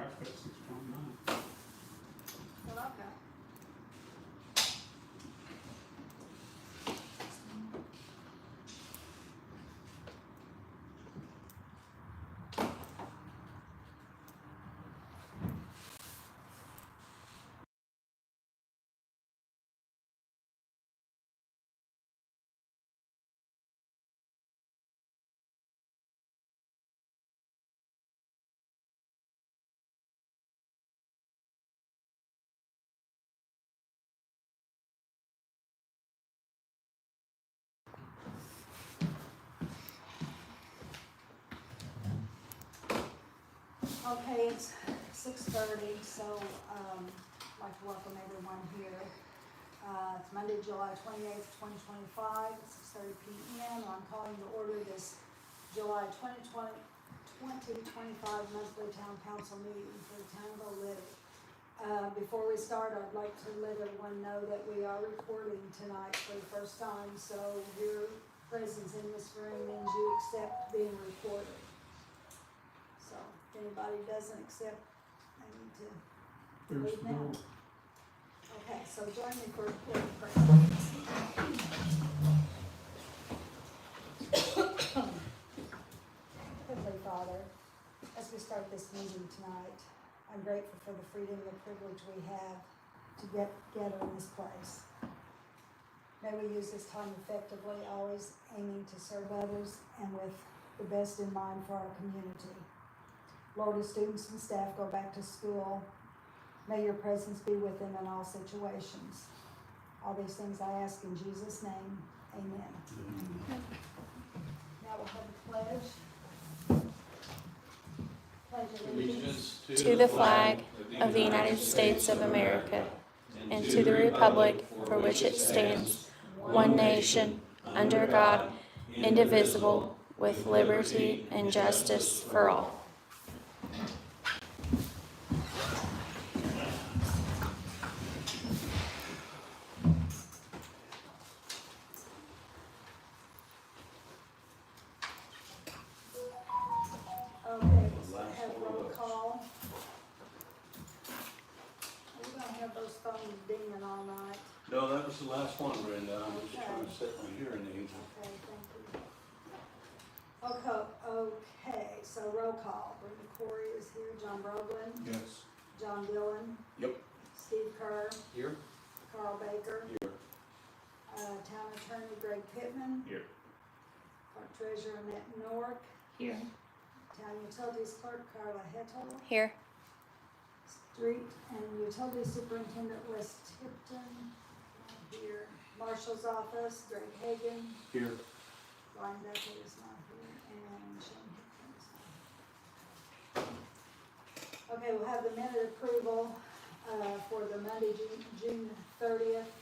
I've got 6.9. What I've got. Okay, it's 6:30, so I'd like to welcome everyone here. It's Monday, July 28th, 2025, at 6:30 p.m. I'm calling to order this July 2025 monthly town council meeting for the town of Oolitic. Before we start, I'd like to let everyone know that we are recording tonight for the first time, so your presence in this room means you accept being recorded. So if anybody doesn't accept, I need to There's leave the now. door. Okay, so join me for a quick prayer. Heavenly Father, as we start this meeting tonight, I'm grateful for the freedom and the privilege we have to get together in this place. May we use this time effectively, always aiming to serve others and with the best in mind for our community. Lord, as students and staff go back to school, may your presence be with them in all situations. All these things I ask in Jesus' name, amen. Now we'll have a pledge. Pledge allegiance To the flag of the United States of America and to the republic for which it stands, one nation, under God, indivisible, with liberty and justice for all. Okay, so have roll call. Are you gonna have those phones dinging all night? No, that was the last one, Brenda. I'm just trying to set my hearing aids. Okay, thank you. Okay, so roll call. Brenda Corey is here, John Broglin, Yes. John Dillon. Yep. Steve Kerr, Here? Carl Baker, Here. Town Attorney Greg Pittman, Here. Clerk Treasurer Annette Norick, Here. Town Utilities Clerk Carla Hettel, Here. Street and Utility Superintendent Wes Tipton, here. Marshal's Office, Greg Hagan, Here. Ryan Duffy is not here, and Shane Hickman is not here. Okay, we'll have the minute approval, for the Monday, June 30th,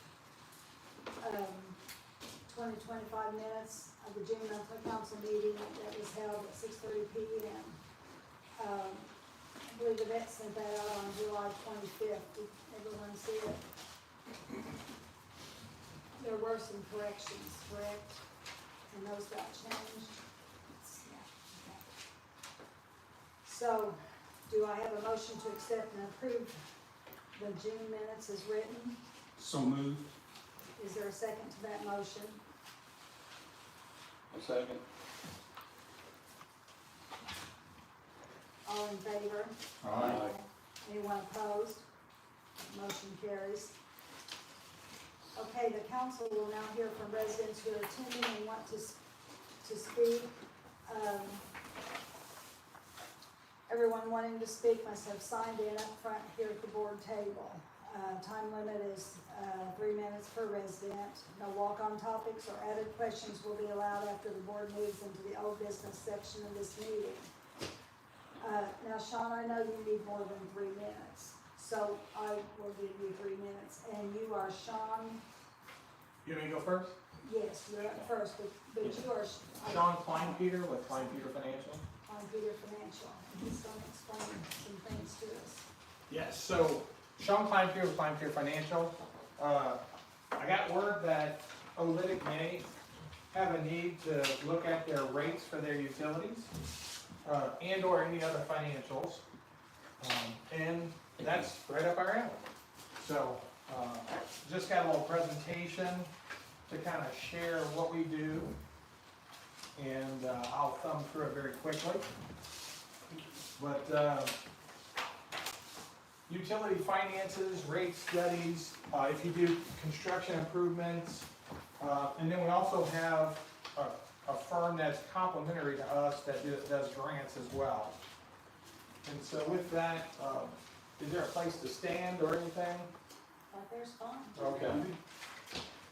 2025 minutes of the June monthly council meeting that was held at 6:30 p.m. I believe the vet sent that out on July 25th. Did everyone see it? There were some corrections, correct? And those got changed? Yeah, okay. So, do I have a motion to accept and approve the June minutes as written? So moved. Is there a second to that motion? A second. All in favor? Aye. Anyone opposed? Motion carries. Okay, the council will now hear from residents who are attending and want to speak. Everyone wanting to speak must have signed in up front here at the board table. Time limit is 3 minutes per resident. No walk-on topics or added questions will be allowed after the board moves into the old business section of this meeting. Now, Sean, I know you need more than 3 minutes, so I will give you 3 minutes. And you are Sean, You want me to go first? yes, you're up first, but you are Sean Kleinpeter with Kleinpeter Financial. on Peter Financial. He's going to explain some things to us. Yes, so Sean Kleinpeter with Kleinpeter Financial. I got word that Oolitic may have a need to look at their rates for their utilities and or any other financials. And that's right up our alley. So, just got a little presentation to kind of share what we do. And I'll thumb through it very quickly. But utility finances, rate studies, if you do construction improvements, and then we also have a firm that's complementary to us that does grants as well. And so with that, is there a place to stand or anything? Right there's fine. Okay.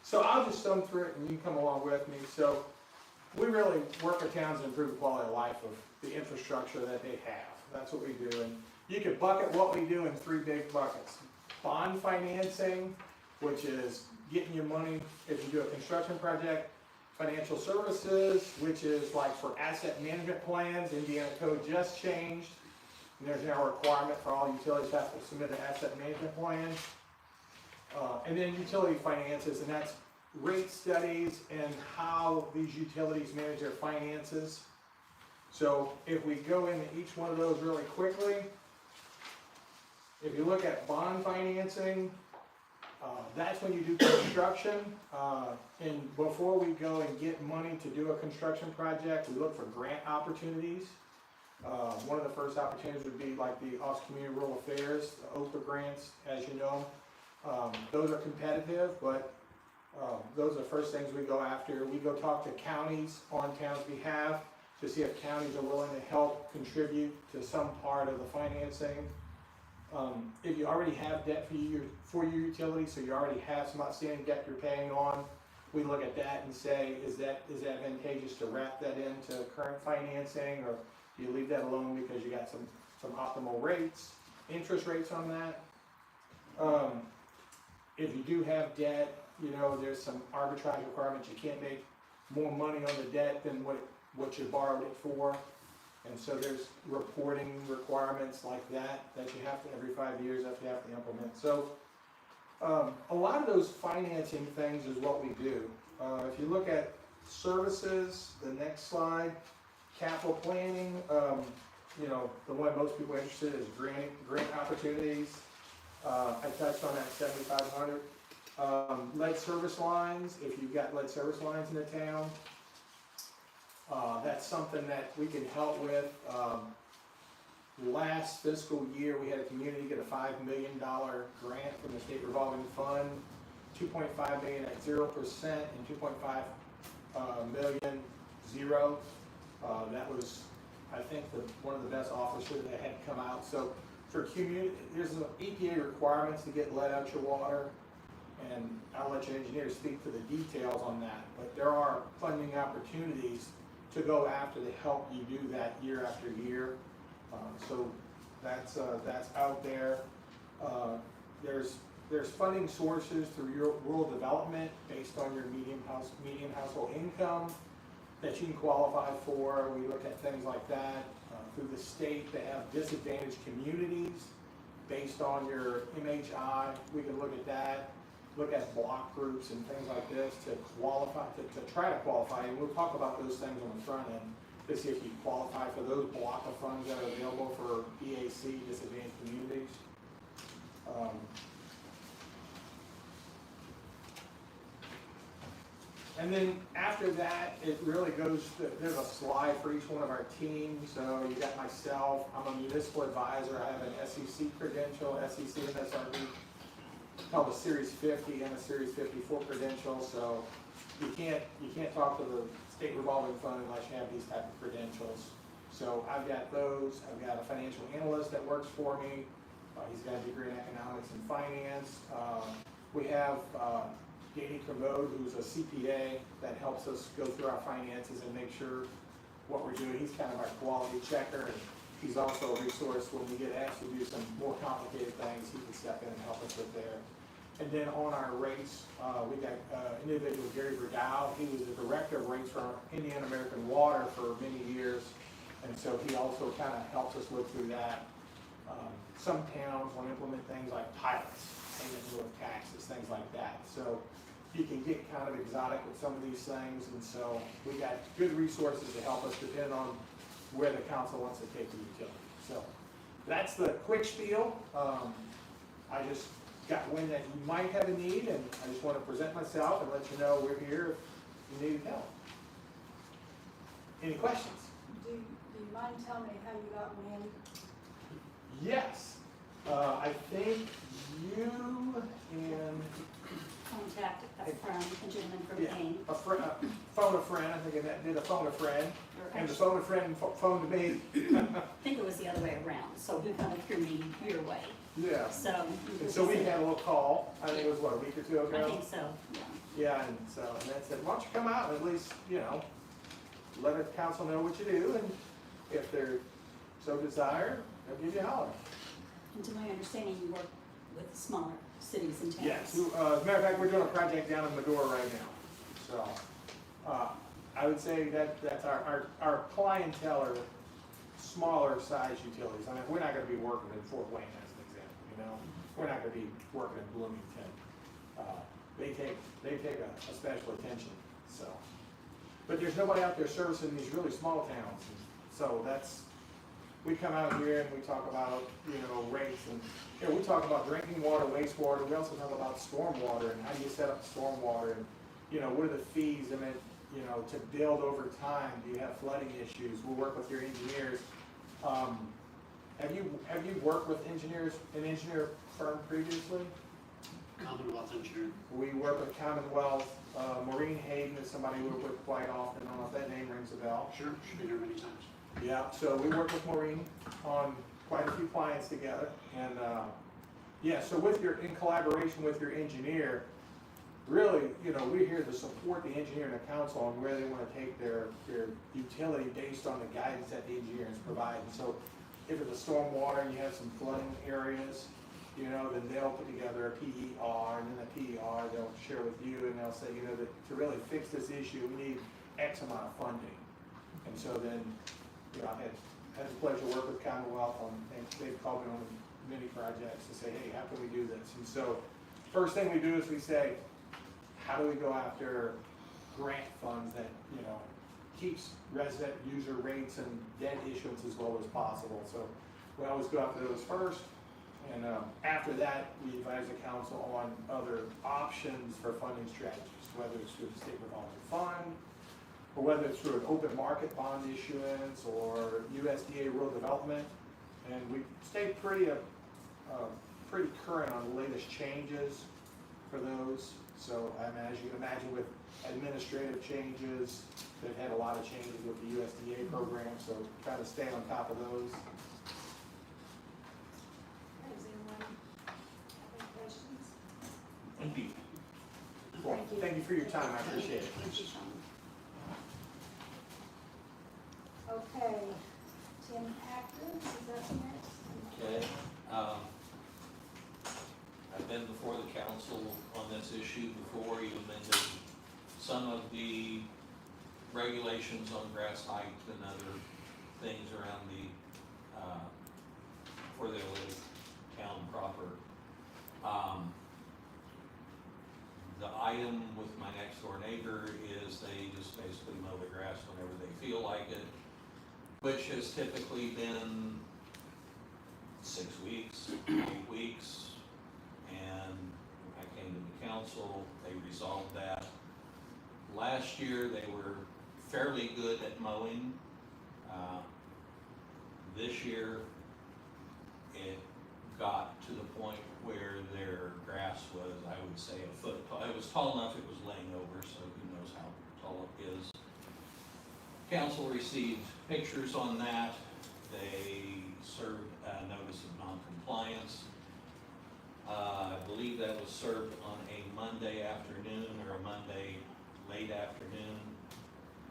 So I'll just thumb through it and you can come along with me. So we really work with towns to improve the quality of life of the infrastructure that they have. That's what we do. And you could bucket what we do in three big buckets. Bond financing, which is getting your money if you do a construction project. Financial services, which is like for asset management plans. Indiana code just changed. And there's now a requirement for all utilities to have to submit an asset management plan. And then utility finances, and that's rate studies and how these utilities manage their finances. So if we go into each one of those really quickly, if you look at bond financing, that's when you do construction. And before we go and get money to do a construction project, we look for grant opportunities. One of the first opportunities would be like the Office of Community Rural Affairs, the OPA grants, as you know. Those are competitive, but those are the first things we go after. We go talk to counties on town's behalf to see if counties are willing to help contribute to some part of the financing. If you already have debt for your utility, so you already have some outstanding debt you're paying on, we look at that and say, is that advantageous to wrap that into current financing, or do you leave that alone because you got some optimal rates, interest rates on that? If you do have debt, you know, there's some arbitrage requirements. You can't make more money on the debt than what you borrowed it for. And so there's reporting requirements like that you have to, every 5 years, that you have to implement. So a lot of those financing things is what we do. If you look at services, the next slide, capital planning, you know, the one most people are interested in is grant opportunities. I touched on that 7,500. Lead service lines, if you've got lead service lines in the town, that's something that we can help with. Last fiscal year, we had a community get a $5 million grant from the state revolving fund, 2.5 million at 0% and 2.5 million zero. That was, I think, one of the best offers that had come out. So for community, there's an EPA requirements to get lead out your water, and I'll let your engineer speak to the details on that. But there are funding opportunities to go after to help you do that year after year. So that's out there. There's funding sources through your rural development based on your median household income that you can qualify for. We look at things like that. Through the state, they have disadvantaged communities based on your MHI. We can look at that. Look at block groups and things like this to qualify, to try to qualify, and we'll talk about those things on the front end to see if you qualify for those block of funds that are available for EAC, disadvantaged communities. And then after that, it really goes, there's a slide for each one of our teams. So you got myself, I'm a municipal advisor, I have an SEC credential, SEC and SRB. Called a Series 50 and a Series 54 credential, so you can't talk to the state revolving fund unless you have these type of credentials. So I've got those. I've got a financial analyst that works for me. He's got a degree in economics and finance. We have Danny Kermode, who's a CPA that helps us go through our finances and make sure what we're doing. He's kind of our quality checker, and he's also a resource when we get asked to do some more complicated things. He can step in and help us with there. And then on our rates, we got individual Gary Verdau. He was the director of rates for Indiana American Water for many years, and so he also kind of helps us look through that. Some towns want to implement things like pilots, payment in lieu of taxes, things like that. So you can get kind of exotic with some of these things, and so we got good resources to help us depending on where the council wants to take the utility. So that's the quick spiel. I just got wind that you might have a need, and I just want to present myself and let you know we're here if you need help. Any questions? Do you mind telling me how you got wind? Yes. I think you and Contact a friend, a gentleman from yeah, Maine. phone a friend. I think I did a phone a friend, Or and the actually, phone a friend phoned me. I think it was the other way around, so he kind of threw me your way. Yeah. So. And so we had a little call. I think it was what, a week or two ago. I think so, yeah. Yeah, and so and they said, why don't you come out and at least let the council know what you do, and if they're so desire, they'll give you a holler. And to my understanding, you work with smaller cities and towns. Yes, as a matter of fact, we're doing a project down in Medora right now. So, I would say that's our clientele are smaller size utilities. I mean, we're not gonna be working in Fort Wayne as an example, We're not gonna be working in Bloomington. They take a special attention, so. But there's nobody out there servicing these really small towns, so we come out here and we talk about, rates and, we talk about drinking water, wastewater, we also talk about stormwater and how do you set up stormwater and, what are the fees and then, to build over time, do you have flooding issues? We'll work with your engineers. Have you worked with an engineer firm previously? Commonwealth Engineering. We work with Commonwealth, Maureen Hayden is somebody we work with quite often, I don't know if that name rings a bell. Sure, she's been here many times. Yeah, so we work with Maureen on quite a few clients together, and, so in collaboration with your engineer, really, we're here to support the engineer and the council on where they want to take their utility based on the guidance that the engineers provide. And so if it's a stormwater and you have some flooding areas, then they'll put together a PER, and then the PER they'll share with you, and they'll say, that to really fix this issue, we need X amount of funding. And so then, I've had the pleasure to work with Commonwealth they've called me on many projects to say, hey, how can we do this? And so, first thing we do is we say, how do we go after grant funds that, keeps resident user rates and debt issuance as low as possible? So we always go after those first. And after that, we advise the council on other options for funding strategies, whether it's through the state revolving fund, or whether it's through an open market bond issuance or USDA rural development. And we stay pretty current on the latest changes for those. So as you can imagine, with administrative changes, they've had a lot of changes with the USDA program, so try to stay on top of those. Does anyone have any questions? Thank you. Well, Thank you. thank you for your time, I appreciate it. Thank you, Sean. Okay, Tim Atkins, is that next? Okay, I've been before the council on this issue before, even amended some of the regulations on grass height and other things around where they live, town proper. The item with my next door neighbor is they just basically mow the grass whenever they feel like it, which has typically been 6 weeks, 8 weeks, and I came to the council, they resolved that. Last year, they were fairly good at mowing. This year, it got to the point where their grass was, I would say, a foot tall. It was tall enough it was laying over, so who knows how tall it is. Council received pictures on that. They served a notice of non-compliance. I believe that was served on a Monday afternoon or a Monday late afternoon.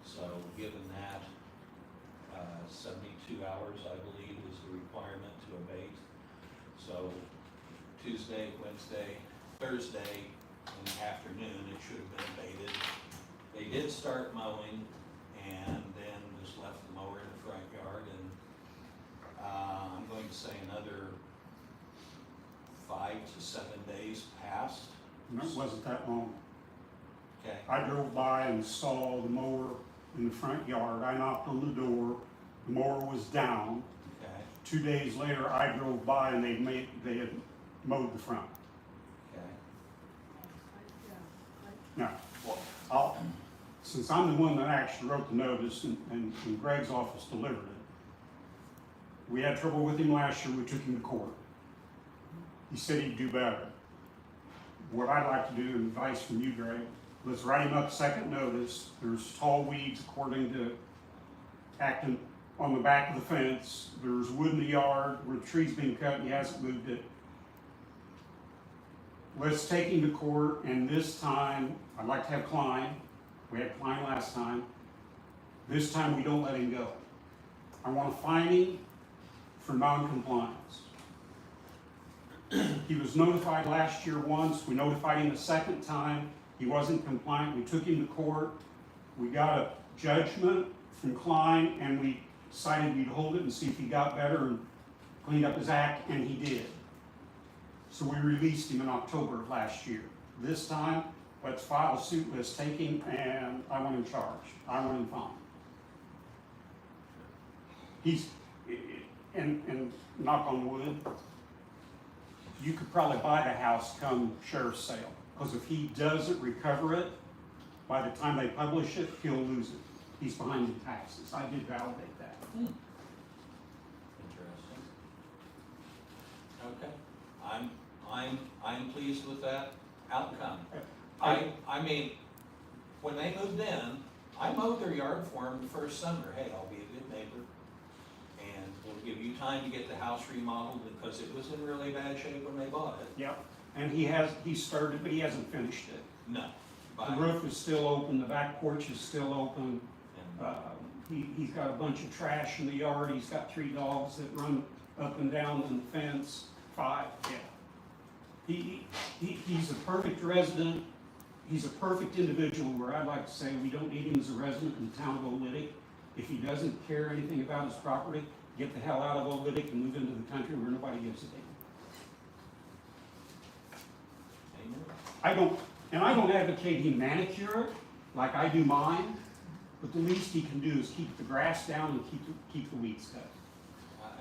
So given that, 72 hours, I believe, is the requirement to abate. So Tuesday, Wednesday, Thursday in the afternoon, it should have been abated. They did start mowing and then just left the mower in the front yard, and I'm going to say another 5 to 7 days passed. And it wasn't that long. Okay, I drove by and saw the mower in the front yard. I knocked on the door. The mower was down. okay, 2 days later, I drove by and they had mowed the front. Okay. Now, since I'm the one that actually wrote the notice and Greg's office delivered it, we had trouble with him last year, we took him to court. He said he'd do better. What I'd like to do, advice from you, Greg, let's write him up second notice. There's tall weeds according to Acton on the back of the fence. There's wood in the yard where the tree's been cut and he hasn't moved it. Let's take him to court, and this time, I'd like to have Klein. We had Klein last time. This time we don't let him go. I want to fine him for non-compliance. He was notified last year once. We notified him a second time. He wasn't compliant. We took him to court. We got a judgment from Klein, and we decided we'd hold it and see if he got better and cleaned up his act, and he did. So we released him in October of last year. This time, let's file a suit, let's take him, and I want him charged. I want him fined. He's, and knock on wood, you could probably buy the house come sheriff's sale. Because if he doesn't recover it, by the time they publish it, he'll lose it. He's behind in taxes. I did validate that. Interesting. Okay, I'm pleased with that outcome. I mean, when they moved in, I mowed their yard for them the first summer. Hey, I'll be a good neighbor, and we'll give you time to get the house remodeled because it was in really bad shape when they bought it. Yep. And he started, but he hasn't finished it. No. The roof is still open, the back porch is still open. He's got a bunch of trash in the yard. He's got 3 dogs that run up and down the fence. 5, yeah. He's a perfect resident. He's a perfect individual where I'd like to say we don't need him as a resident in the town of Oolitic. If he doesn't care anything about his property, get the hell out of Oolitic and move into the country where nobody gives a damn. Amen. I don't advocate he manicure it like I do mine, but the least he can do is keep the grass down and keep the weeds cut.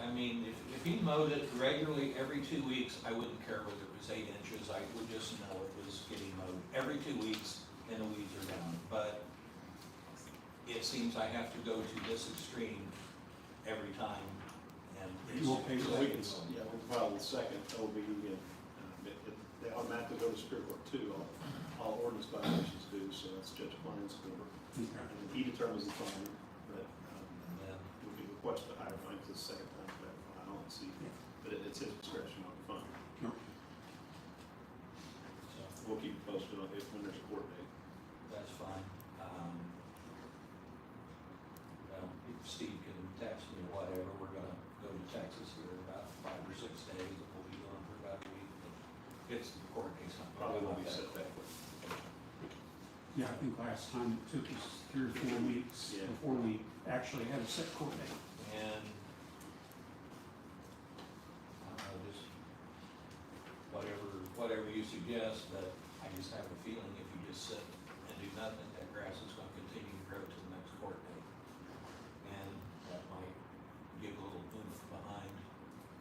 I mean, if he mowed it regularly every 2 weeks, I wouldn't care whether it was 8 inches. I would just know it was getting mowed every 2 weeks and the weeds are down. But it seems I have to go to this extreme every time. And You okay with So that? we can, yeah, we can file the second OB, and they automatically go to Superior Court too, all ordinance violations do, so that's Judge Klein's court. Okay. And he determines the fine, but And then, we can request a higher fine because it's the second time for that fine, I don't see, but it's his discretion on the fine. so We'll keep you posted on it when there's a court date. that's fine. Well, if Steve can text me or whatever, we're gonna go to Texas here in about 5 or 6 days, and we'll be gone for about a week. It's the court case. Probably won't be set back. Yeah, I think last time it took us 3 or 4 weeks Yeah. before we actually had a set court date. And, I don't know, just whatever you suggest, but I just have a feeling if you just sit and do nothing, that grass is gonna continue to grow to the next court date. And that might give a little oomph behind.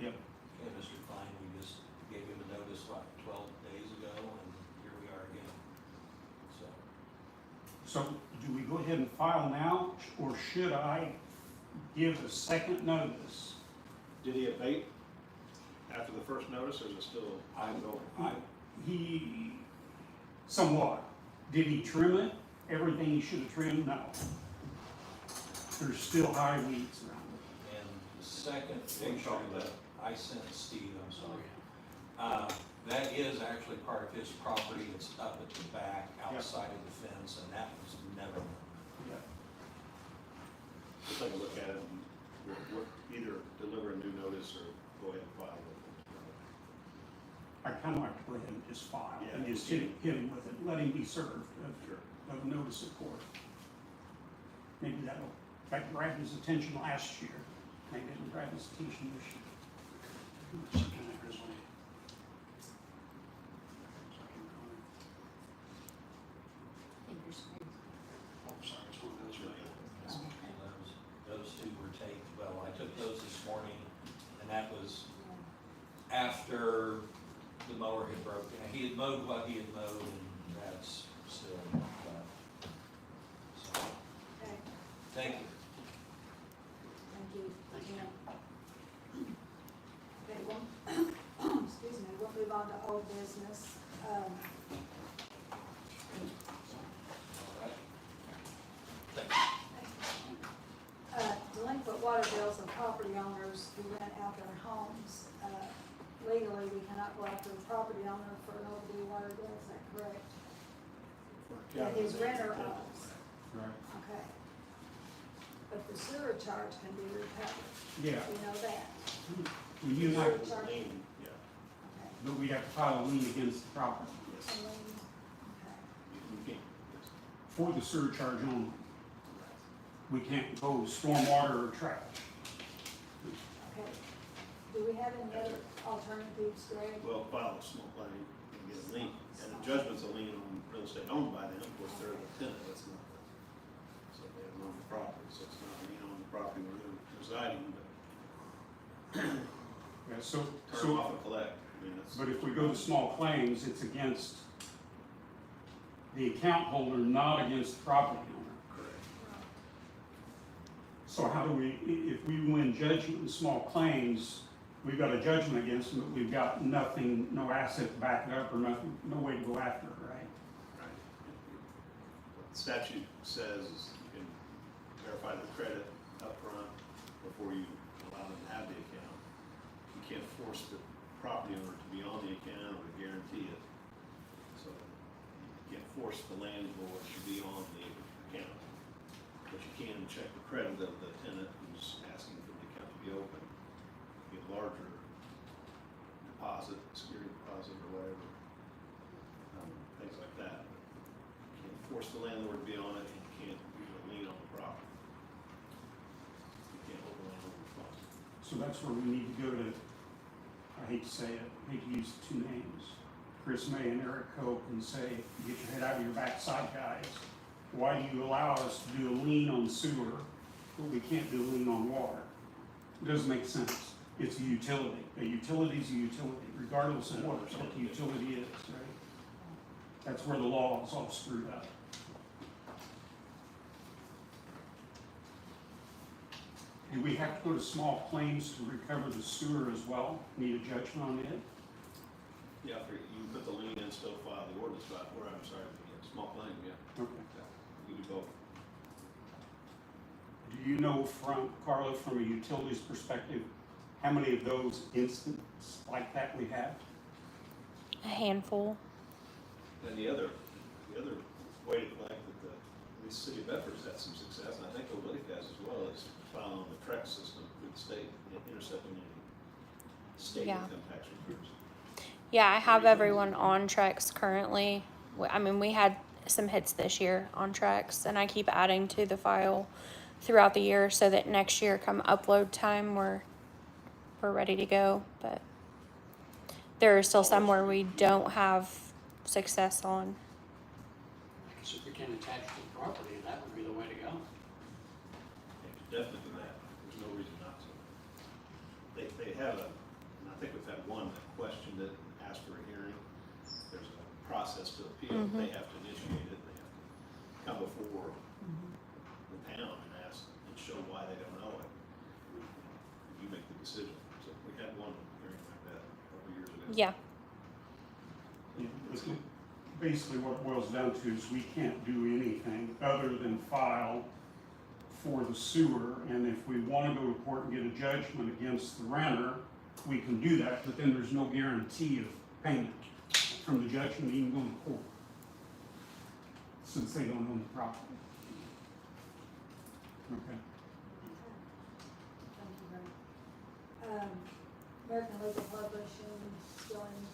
Yep. Okay, Mr. Klein, we just gave him a notice, 12 days ago, and here we are again. So do we go ahead and file now, or should I give a second notice? Did he abate after the first notice, or is it still ongoing? He, somewhat. Did he trim it? Everything he should have trimmed? No. There's still high weeds around it. And the second What are you picture talking that about? I sent Steve, I'm sorry, that is actually part of his property. It's up at the back, outside of the fence, and that was never known. Yeah. We'll take a look at it and we'll either deliver a new notice or go ahead and file it. I kind of like to go ahead and just file Yeah. and just hit him with it, let him be served Sure. of notice of court. Maybe that'll grab his attention last year. Maybe it'll grab his attention this year. Those two were taped, well, I took those this morning, that was after the mower had broken. He had mowed what he had mowed, and that's still left. So, Okay, thank you. thank you. Okay, well, excuse me, we'll move on to old business. Delinquent water bills of property owners who rent out their homes. Legally, we cannot go after the property owner for an overdue water bill, is that correct? That his renter owes, Right. okay. But the sewer charge can be recovered, Yeah, we know that. we do not, Sewer charge, Lien, yeah, okay. but we have to file a lien against the property yes, And then, okay. you can, yes. for the sewer charge only. We can't go stormwater or trash. Okay. Do we have any other alternatives, Greg? Well, file a small claim and get a lien, and a judgment's a lien on real estate owned by them, of course, they're the tenant, that's not the, so they have owned the property, so it's not a lien on the property where they're residing, but Yeah, so, turn off and collect, I mean, that's. but if we go to small claims, it's against the account holder, not against the property owner. Correct. So how do we, if we win judgment in small claims, we've got a judgment against them, but we've got nothing, no asset to back it up or nothing, no way to go after it, right? Right. What the statute says is you can verify the credit upfront before you allow them to have the account. You can't force the property owner to be on the account or to guarantee it. So you can't force the landlord to be on the account. But you can check the credit of the tenant who's asking for the account to be open. Get a larger deposit, security deposit or whatever. Things like that. You can't force the landlord to be on it, and you can't do a lien on the property. You can't hold the landlord responsible. So that's where we need to go to, I hate to say it, I hate to use two names, Chris May and Eric Cope, and say, get your head out of your backside, guys. Why do you allow us to do a lien on sewer, but we can't do a lien on water? It doesn't make sense. It's a utility. A utility's a utility, regardless of what the utility is, right? That's where the law is all screwed up. Do we have to go to small claims to recover the sewer as well? Need a judgment on it? Yeah, you put the lien in, still file the ordinance, or I'm sorry, the small claim, yeah. Okay. You do both. Do you know from, Carla, from a utilities perspective, how many of those instances like that we have? A handful. And the other way to collect that the city of Bedford's had some success, and I think Oolitic has as well, is filing on the TREX system through the state, intercepting any state Yeah. income tax returns. Yeah, I have everyone on tracks currently. I mean, we had some hits this year on tracks, and I keep adding to the file throughout the year so that next year, come upload time, we're ready to go. But there are still some where we don't have success on. I guess if we can attach to the property, that would be the way to go. They could definitely do that, there's no reason not to. They have and I think we've had one that questioned it and asked for a hearing. There's a process to appeal, they have to initiate it, they have to come before the town and ask, and show why they don't know it. You make the decision, so we had one hearing like that a couple of years ago. Yeah. Basically, what it boils down to is we can't do anything other than file for the sewer, and if we want to go to court and get a judgment against the renter, we can do that, but then there's no guarantee of payment from the judgment even going to court, since they don't own the property. Okay. Thank you, Greg. American Legal Publishing, still in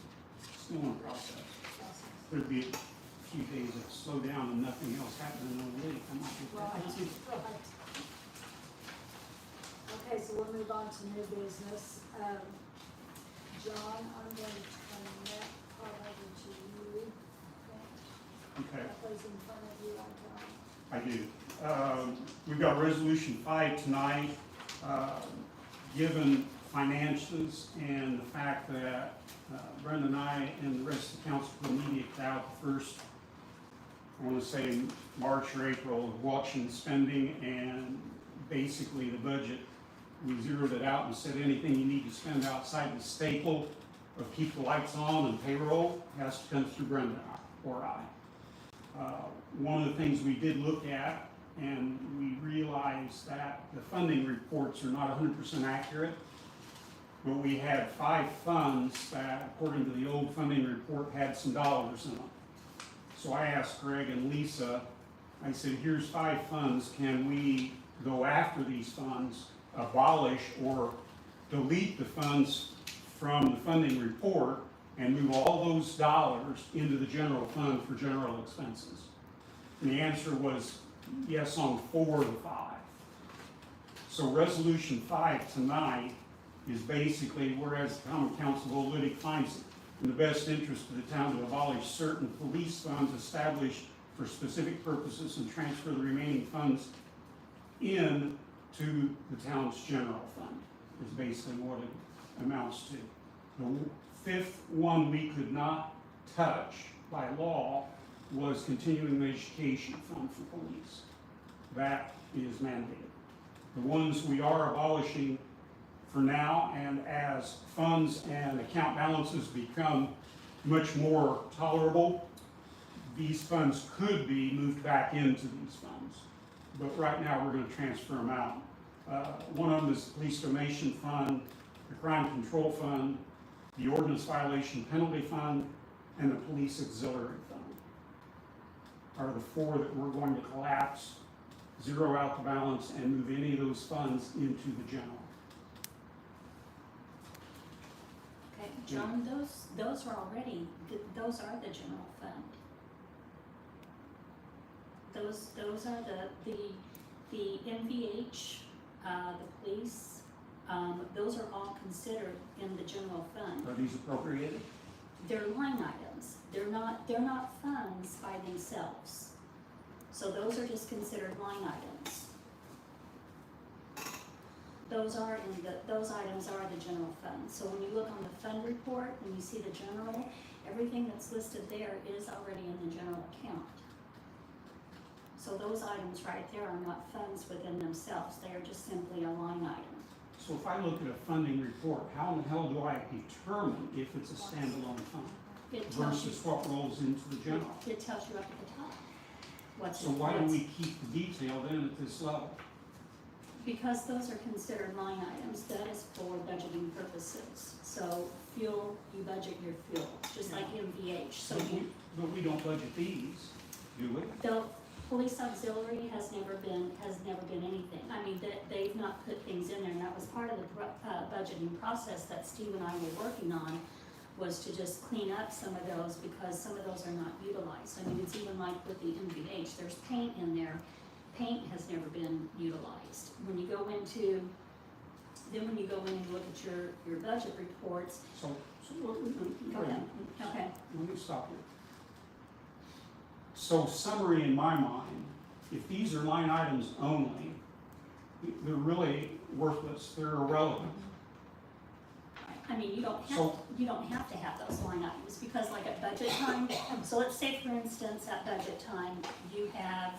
Still in process. process. There'd be a few days of slow down and nothing else happening in the week. I might be Right, right. Okay, so we'll move on to new business. John, I'm going to turn that part over to you. Okay. That plays in front of you, I do. We've got resolution 5 tonight. Given finances and the fact that Brenda and I and the rest of the council put an edict out the first, I want to say March or April, of watching spending, and basically the budget, we zeroed it out and said anything you need to spend outside the staple of keep the lights on and payroll has to come through Brenda or I. One of the things we did look at, and we realized that the funding reports are not 100% accurate, but we had 5 funds that, according to the old funding report, had some dollars in them. So I asked Greg and Lisa, I said, here's 5 funds, can we go after these funds, abolish or delete the funds from the funding report and move all those dollars into the general fund for general expenses? And the answer was yes on 4 of the 5. So resolution 5 tonight is basically, whereas the Common Council of Oolitic finds it in the best interest of the town to abolish certain police funds established for specific purposes and transfer the remaining funds in to the town's general fund, is basically what it amounts to. The 5th one we could not touch by law was continuing education fund for police. That is mandated. The ones we are abolishing for now, and as funds and account balances become much more tolerable, these funds could be moved back into these funds. But right now, we're going to transfer them out. One of them is the police donation fund, the crime control fund, the ordinance violation penalty fund, and the police auxiliary fund are the 4 that we're going to collapse, zero out the balance, and move any of those funds into the general. Okay, John, those are already, those are the general fund. Those are the NVH, the police, those are all considered in the general fund. Are these appropriated? They're line items. They're not funds by themselves. So those are just considered line items. Those items are the general fund. So when you look on the fund report, when you see the general, everything that's listed there is already in the general account. So those items right there are not funds within themselves. They are just simply a line item. So if I look at a funding report, how in the hell do I determine if it's a standalone fund It tells you, versus what rolls into the general? it tells you up at the top. What's So why do we keep the detail then at this level? Because those are considered line items, that is for budgeting purposes. So fuel, you budget your fuel, just like MVH. So But we don't budget these, do we? the police auxiliary has never been anything. I mean, they've not put things in there, and that was part of the budgeting process that Steve and I were working on, was to just clean up some of those, because some of those are not utilized. I mean, it's even like with the MVH, there's paint in there. Paint has never been utilized. When you go in and look at your budget reports. So Go ahead. Okay. let me stop you. So summary in my mind, if these are line items only, they're really worthless, they're irrelevant. I mean, you don't have to have those line items, because like at budget time, so let's say for instance, at budget time, you have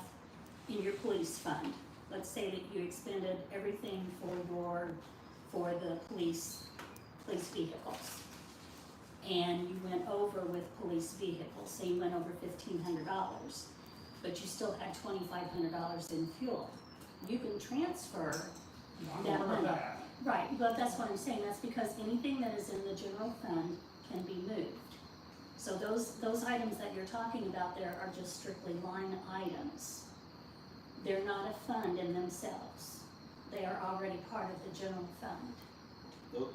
in your police fund, let's say that you expended everything for the police vehicles. And you went over with police vehicles, say you went over $1,500, but you still had $2,500 in fuel. You can transfer I'm that aware of money. that. Right, but that's what I'm saying, that's because anything that is in the general fund can be moved. So those items that you're talking about there are just strictly line items. They're not a fund in themselves. They are already part of the general fund.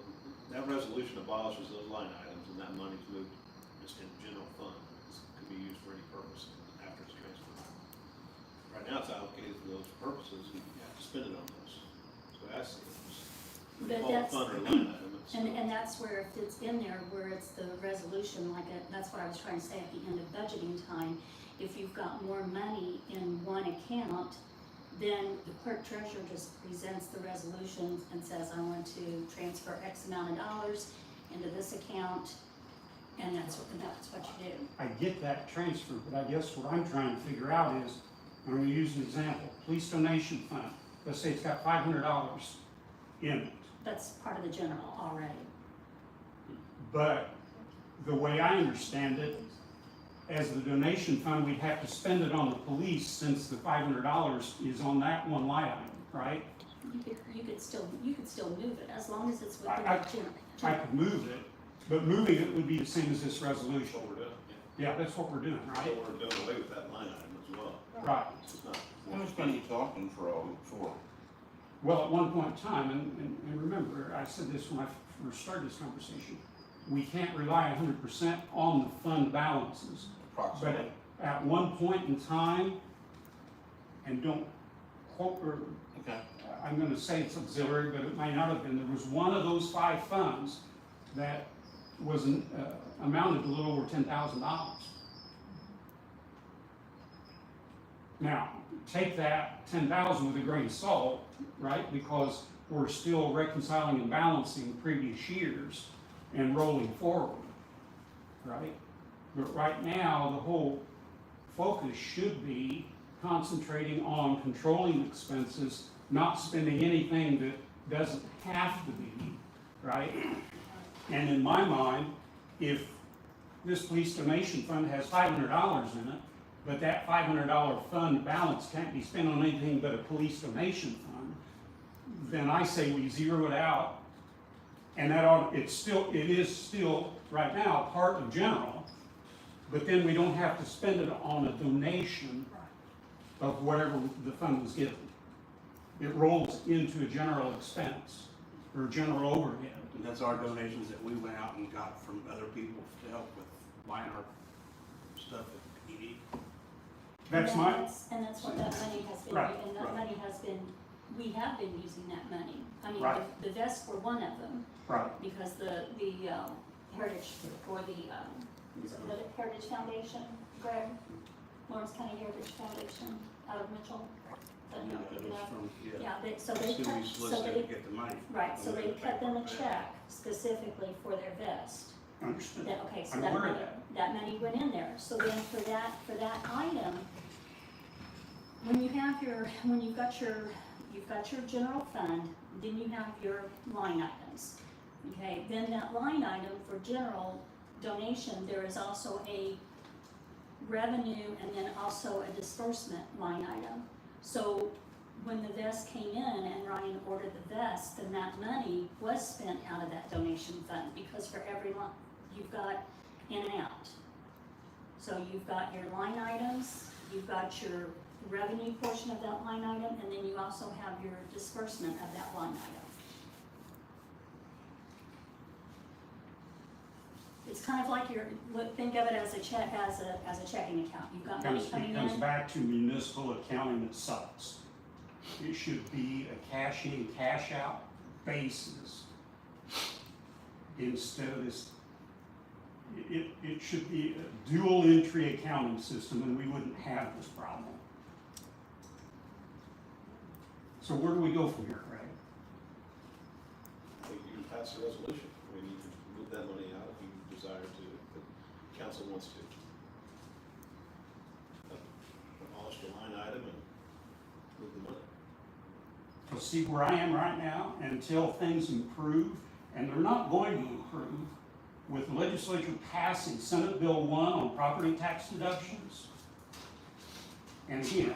That resolution abolishes those line items, and that money's moved just in general fund. It could be used for any purpose after it's transferred. Right now, it's allocated for those purposes, and you have to spend it on those. So that's, But call it fund or line item. And that's where if it's in there, where it's the resolution, that's what I was trying to say at the end of budgeting time. If you've got more money in one account then the clerk treasurer just presents the resolution and says, I want to transfer X amount of dollars into this account, and that's what you do. I get that transfer, but I guess what I'm trying to figure out is, I'm gonna use an example, police donation fund. Let's say it's got $500 in it. That's part of the general already. But the way I understand it, as the donation fund, we'd have to spend it on the police since the $500 is on that one line item, right? You could still move it, as long as it's within I the general. I could move it, but moving it would be the same as this resolution. That's what we're doing, Yeah, that's what we're doing, So right? we're doing away with that line item as well. Right. It's not. How much money are you talking for? Well, at one point in time, and remember, I said this when I first started this conversation, we can't rely 100% on the fund balances. But Approximately. at one point in time, and don't quote, or Okay. I'm gonna say it's auxiliary, but it might not have been, there was one of those 5 funds that was amounted to a little over $10,000. Now, take that 10,000 with a grain of salt, right? Because we're still reconciling and balancing previous years and rolling forward, right? But right now, the whole focus should be concentrating on controlling expenses, not spending anything that doesn't have to be, right? And in my mind, if this police donation fund has $500 in it, but that $500 fund balance can't be spent on anything but a police donation fund, then I say we zero it out, and it is still right now part of general, but then we don't have to spend it on a donation of whatever the fund was given. It rolls into a general expense or general overhead. And that's our donations that we went out and got from other people to help with buying our stuff at PD. That's And my, that's what that money has been, Right, and that right. money has been, we have been using that money. I mean, Right. the vests were one of them, right, because the Heritage, or is it the Heritage Foundation, Greg? Lawrence County Heritage Foundation out of Mitchell. Doesn't know if you know. Yeah, so they Still cut, be solicited to get the money. right, so they cut them a check specifically for their vest. understood. Okay, so I'm that aware of money, that money went in there, so then for that item, when you've got your general fund, then you have your line items. Okay, then that line item for general donation, there is also a revenue and then also a disbursement line item. So when the vest came in and Ryan ordered the vest, then that money was spent out of that donation fund, because for every line, you've got in and out. So you've got your line items, you've got your revenue portion of that line item, and then you also have your disbursement of that line item. It's kind of like think of it as a checking account. You've got money coming It comes in. back to municipal accounting that sucks. It should be a cash in, cash out basis instead of this. It should be a dual entry accounting system, and we wouldn't have this problem. So where do we go from here, Craig? I think you can pass a resolution. I mean, you can move that money out if you desire to, if the council wants to. Abolish the line item and move the money. So see where I am right now, until things improve, and they're not going to improve, with the legislature passing Senate Bill 1 on property tax deductions. And again,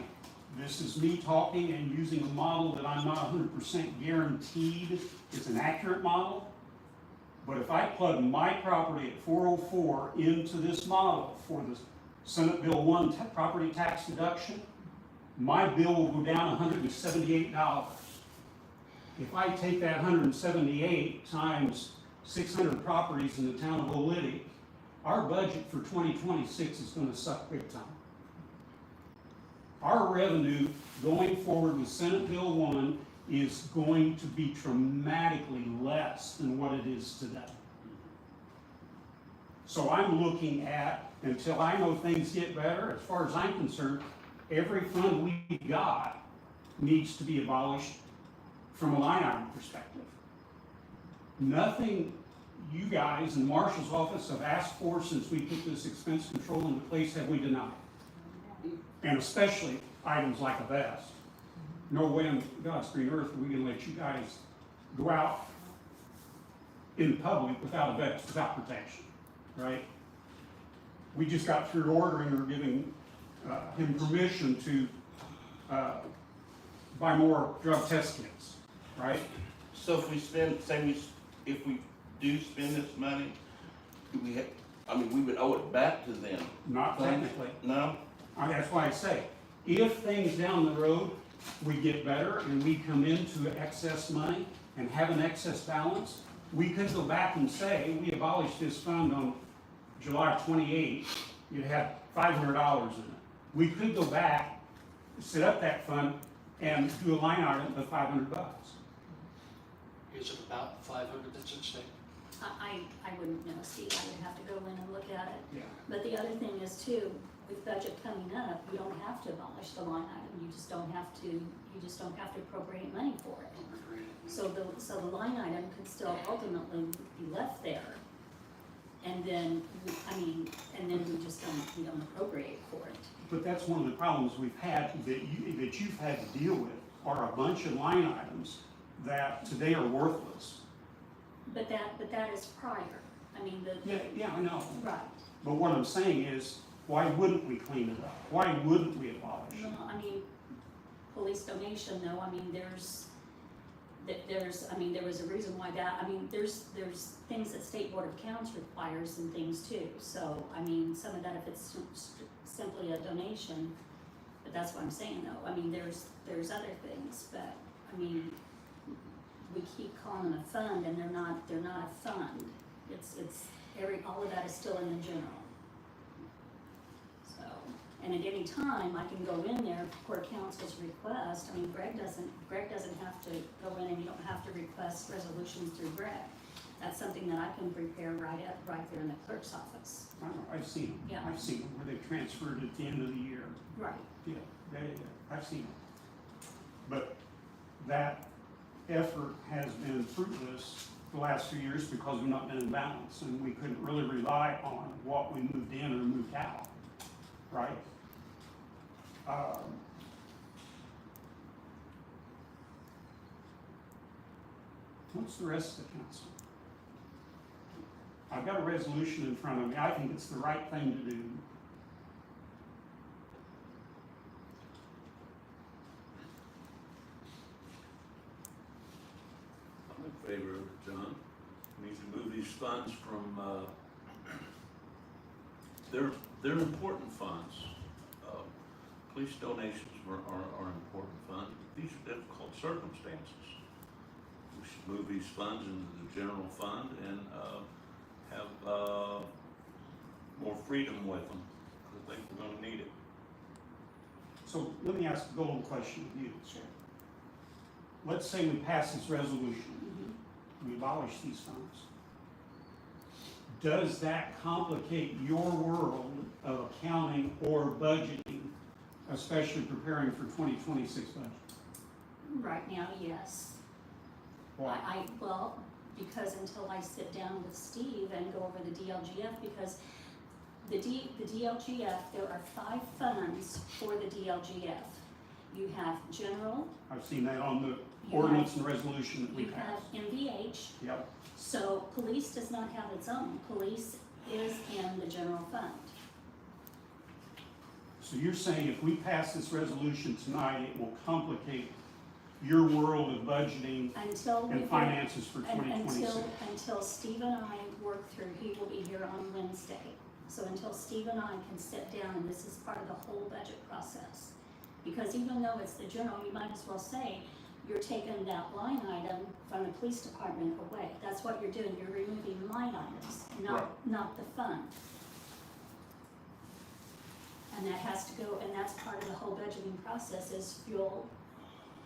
this is me talking and using a model that I'm not 100% guaranteed is an accurate model. But if I plug my property at 404 into this model for the Senate Bill 1 property tax deduction, my bill will go down $178. If I take that 178 times 600 properties in the town of Oolitic, our budget for 2026 is gonna suck big time. Our revenue going forward with Senate Bill 1 is going to be dramatically less than what it is today. So I'm looking at, until I know things get better, as far as I'm concerned, every fund we got needs to be abolished from a line item perspective. Nothing you guys and Marshall's office have asked for since we put this expense control into place have we denied. And especially items like a vest. No way on God's green earth are we gonna let you guys go out in public without a vest, without protection, right? We just got through ordering or giving him permission to buy more drug test kits, right? So if we spend, if we do spend this money, do we have, I mean, we would owe it back to them? Not technically. No? That's why I say, if things down the road, we get better and we come into excess money and have an excess balance, we could go back and say, we abolished this fund on July 28th, you had $500 in it. We could go back, set up that fund, and do a line item of $500. Is it about 500 that's at stake? I wouldn't know, Steve, I would have to go in and look at it. Yeah. But the other thing is too, with budget coming up, you don't have to abolish the line item, you just don't have to appropriate money for it. So the line item could still ultimately be left there. And then, we just don't appropriate for it. But that's one of the problems we've had, that you've had to deal with, are a bunch of line items that today are worthless. But that is prior, Yeah, I know. right. But what I'm saying is, why wouldn't we clean it up? Why wouldn't we abolish it? Well, police donation though, there was a reason why that, there's things that State Board of Accounts requires and things too. So, some of that, if it's simply a donation, but that's what I'm saying though. There's other things, but, we keep calling them a fund and they're not a fund. All of that is still in the general. So, and at any time, I can go in there for council's request. Greg doesn't have to go in and you don't have to request resolutions through Greg. That's something that I can prepare right there in the clerk's office. I know, I've seen them. Yeah. I've seen them where they transferred at the end of the year. Right. Yeah, I've seen them. But that effort has been fruitless the last few years because we've not been in balance and we couldn't really rely on what we moved in or moved out, right? What's the rest of the council? I've got a resolution in front of me. I think it's the right thing to do. I'm in favor of it, John. We need to move these funds from, they're important funds. Police donations are important funds. These are difficult circumstances. We should move these funds into the general fund and have more freedom with them. I think we're gonna need it. So let me ask a golden question of you. Sure. Let's say we pass this resolution, we abolish these funds. Does that complicate your world of accounting or budgeting, especially preparing for 2026 budget? Right now, yes. Why? Well, because until I sit down with Steve and go over the DLGF, because the DLGF, there are 5 funds for the DLGF. You have general. I've seen that on the ordinance and resolution that we You passed. have MVH. Yep. So police does not have its own. Police is in the general fund. So you're saying if we pass this resolution tonight, it will complicate your world of budgeting and finances for 2026? Until Steve and I work through, he will be here on Wednesday. So until Steve and I can sit down, and this is part of the whole budget process. Because even though it's the general, you might as well say, you're taking that line item from the police department away. That's what you're doing, you're removing line items, not the fund. And that has to go, and that's part of the whole budgeting process, is fuel,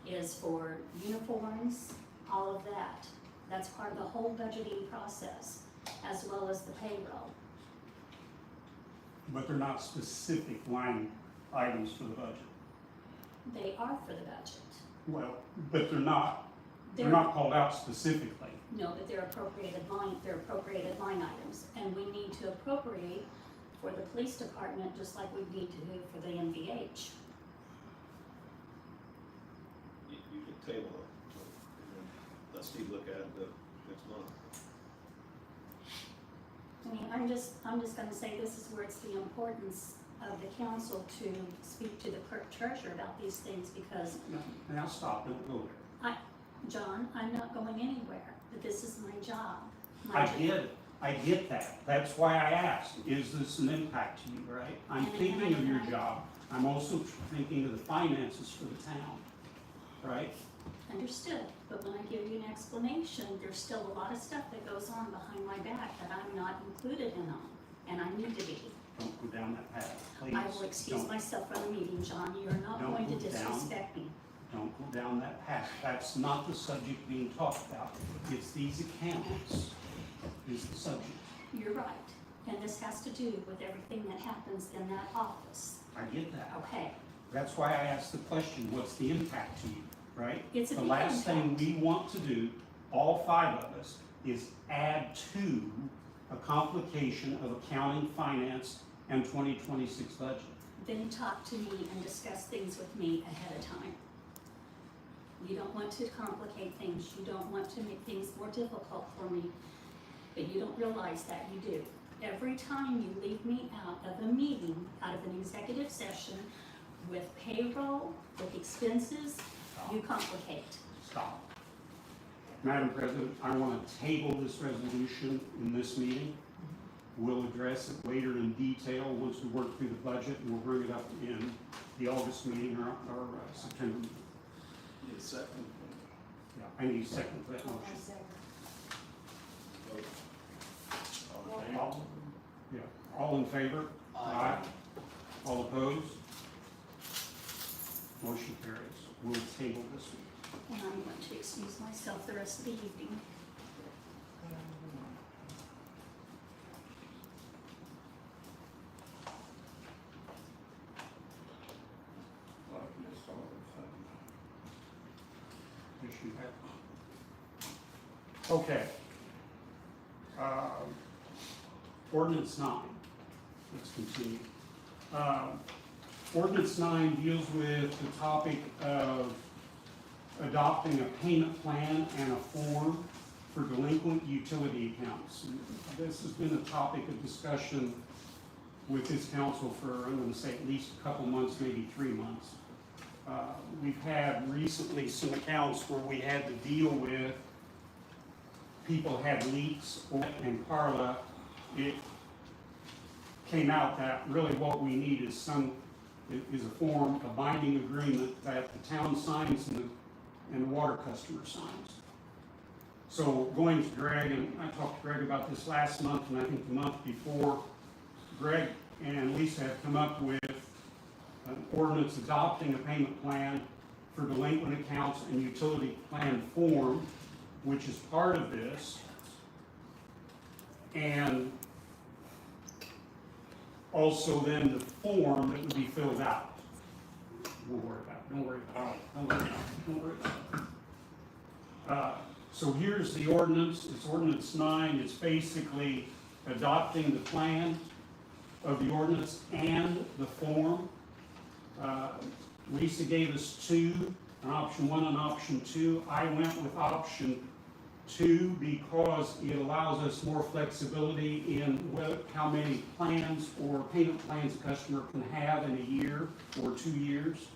is for uniforms, all of that. That's part of the whole budgeting process, as well as the payroll. But they're not specific line items for the budget. They are for the budget. Well, but they're not called out specifically. No, but they're appropriated line items, and we need to appropriate for the police department, just like we need to do for the MVH. You can table it, and then let Steve look at it the next month. I mean, I'm just gonna say this is where it's the importance of the council to speak to the clerk treasurer about these things, because, Now stop, don't go there. John, I'm not going anywhere, but this is my job. I get that. That's why I asked, is this an impact to you, right? I'm thinking of your job. I'm also thinking of the finances for the town, right? Understood, but when I give you an explanation, there's still a lot of stuff that goes on behind my back that I'm not included in on, and I need to be. Don't go down that path, please. I will excuse Don't. myself from the meeting, John, you're not Don't going to go down. disrespect me. Don't go down that path. That's not the subject being talked about. It's these accounts is the subject. You're right, and this has to do with everything that happens in that office, I get that. okay? That's why I asked the question, what's the impact to you, right? It's a The big last thing impact. we want to do, all five of us, is add to a complication of accounting, finance, and 2026 budget. Then talk to me and discuss things with me ahead of time. You don't want to complicate things, you don't want to make things more difficult for me, but you don't realize that you do. Every time you leave me out of a meeting, out of an executive session with payroll, with expenses, you complicate. Stop. Madam President, I want to table this resolution in this meeting. We'll address it later in detail once we work through the budget, and we'll bring it up in the August meeting or September meeting. Need a second? Yeah, I need a second for that motion. All, yeah, all in favor? Aye. All opposed? Motion carries. We'll table this one. And I'm going to excuse myself the rest of the evening. Issue that. Okay. Ordinance 9. Let's continue. Ordinance 9 deals with the topic of adopting a payment plan and a form for delinquent utility accounts. And this has been a topic of discussion with this council for, I'm going to say, at least a couple months, maybe 3 months. We've had recently some accounts where we had to deal with people had leaks, and Carla, it came out that really what we need is a form, a binding agreement that the town signs and the water customer signs. So going to Greg, and I talked to Greg about this last month, and I think the month before, Greg and Lisa have come up with an ordinance adopting a payment plan for delinquent accounts and utility plan form, which is part of this. And also then the form that would be filled out. Don't worry about it, don't worry about it, don't worry about it, don't worry about it. So here's the ordinance, it's ordinance 9, it's basically adopting the plan of the ordinance and the form. Lisa gave us two, an option 1 and option 2. I went with option 2 because it allows us more flexibility in how many plans or payment plans a customer can have in a year or 2 years.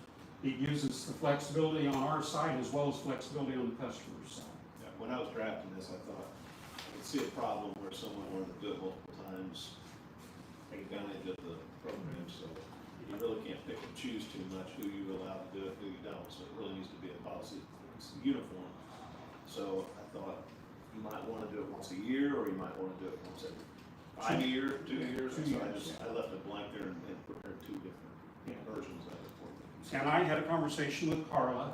It gives us the flexibility on our side as well as flexibility on the customer's side. Yeah, when I was drafting this, I thought I could see a problem where someone wanted to do it multiple times, take advantage of the program, so you really can't pick and choose too much who you allow to do it, who you don't, so it really needs to be a policy, it's uniform. So I thought you might wanna do it once a year, or you might wanna do it once every 5 years, 2 years, so I left it blank there and prepared 2 different versions of it for you. And I had a conversation with Carla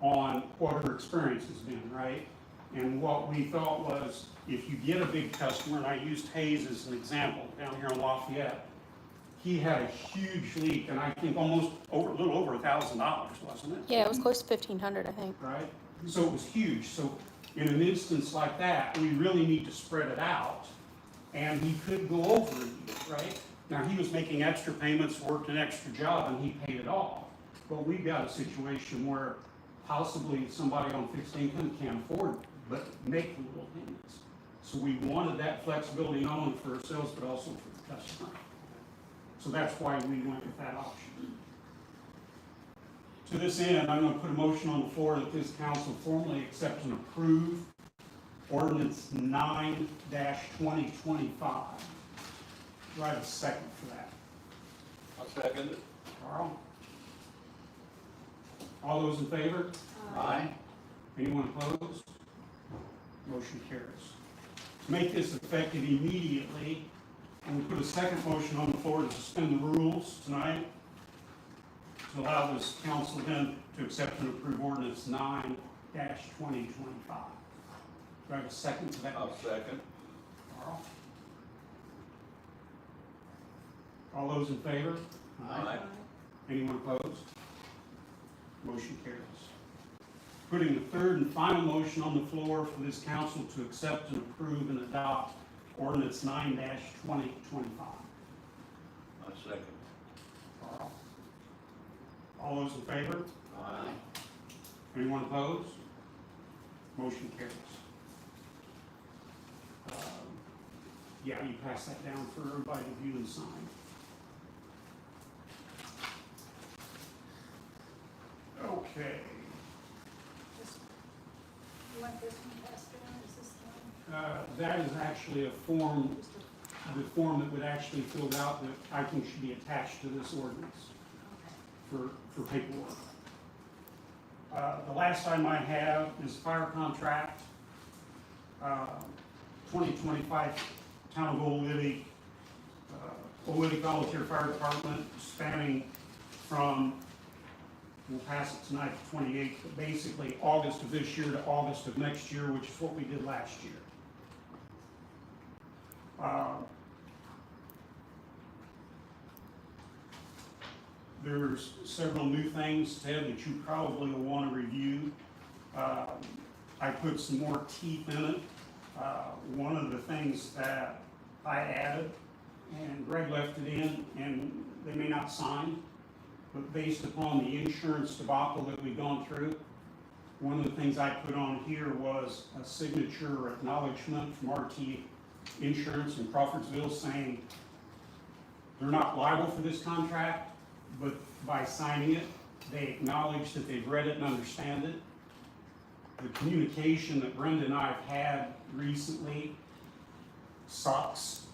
on what her experience has been, right? And what we thought was, if you get a big customer, and I used Hayes as an example down here in Lafayette, he had a huge leak, and I think almost a little over $1,000, wasn't it? Yeah, it was close to 1,500, I think. Right? So it was huge. So in an instance like that, we really need to spread it out, and he could go over a year, right? Now, he was making extra payments, worked an extra job, and he paid it off. But we've got a situation where possibly somebody on fixed income can't afford but make the little payments. So we wanted that flexibility not only for ourselves, but also for the customer. So that's why we went with that option. To this end, I'm going to put a motion on the floor that this council formally accept and approve ordinance 9-2025. Do I have a second for that? I'll second it. Carl? All those in favor? Aye. Anyone opposed? Motion carries. To make this effective immediately, I'm going to put a second motion on the floor to suspend the rules tonight to allow this council then to accept and approve ordinance 9-2025. Do I have a second to that? I'll second. Carl? All those in favor? Aye. Anyone opposed? Motion carries. Putting the third and final motion on the floor for this council to accept and approve and adopt ordinance 9-2025. I'll second. Carl? All those in favor? Aye. Anyone opposed? Motion carries. Yeah, you pass that down for everybody to view and sign. Okay. You want this one passed down, is this the one? That is actually a form, the form that would actually fill out that I think should be attached to this ordinance for paperwork. The last item I have is fire contract, 2025 Town of Oolitic, Oolitic Volunteer Fire Department, spanning from, we'll pass it tonight, the 28th, but basically August of this year to August of next year, which is what we did last year. There's several new things, Ted, that you probably will want to review. I put some more teeth in it. One of the things that I added, and Greg left it in, and they may not sign, but based upon the insurance debacle that we've gone through, one of the things I put on here was a signature or acknowledgement from RT Insurance in Crawfordsville saying they're not liable for this contract, but by signing it, they acknowledge that they've read it and understand it. The communication that Brenda and I have had recently sucks,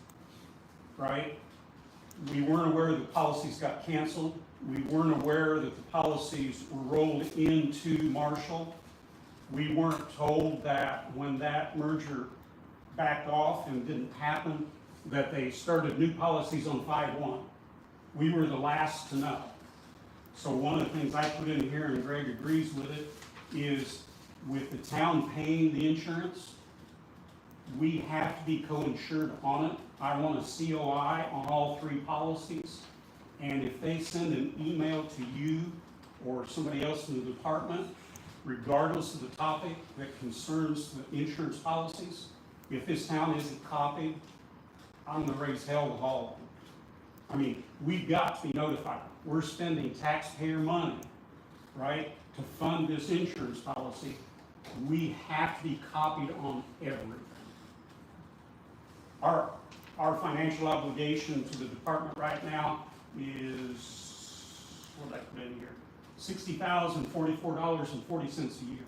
right? We weren't aware the policies got canceled. We weren't aware that the policies were rolled into Marshall. We weren't told that when that merger backed off and didn't happen, that they started new policies on 5/1. We were the last to know. So one of the things I put in here, and Greg agrees with it, is with the town paying the insurance, we have to be co-insured on it. I want a COI on all three policies. And if they send an email to you or somebody else in the department, regardless of the topic that concerns the insurance policies, if this town isn't copied, I'm gonna raise hell with all of them. I mean, we've got to be notified. We're spending taxpayer money, right, to fund this insurance policy. We have to be copied on everything. Our financial obligation to the department right now is, what did I put in here? $60,044.40 a year.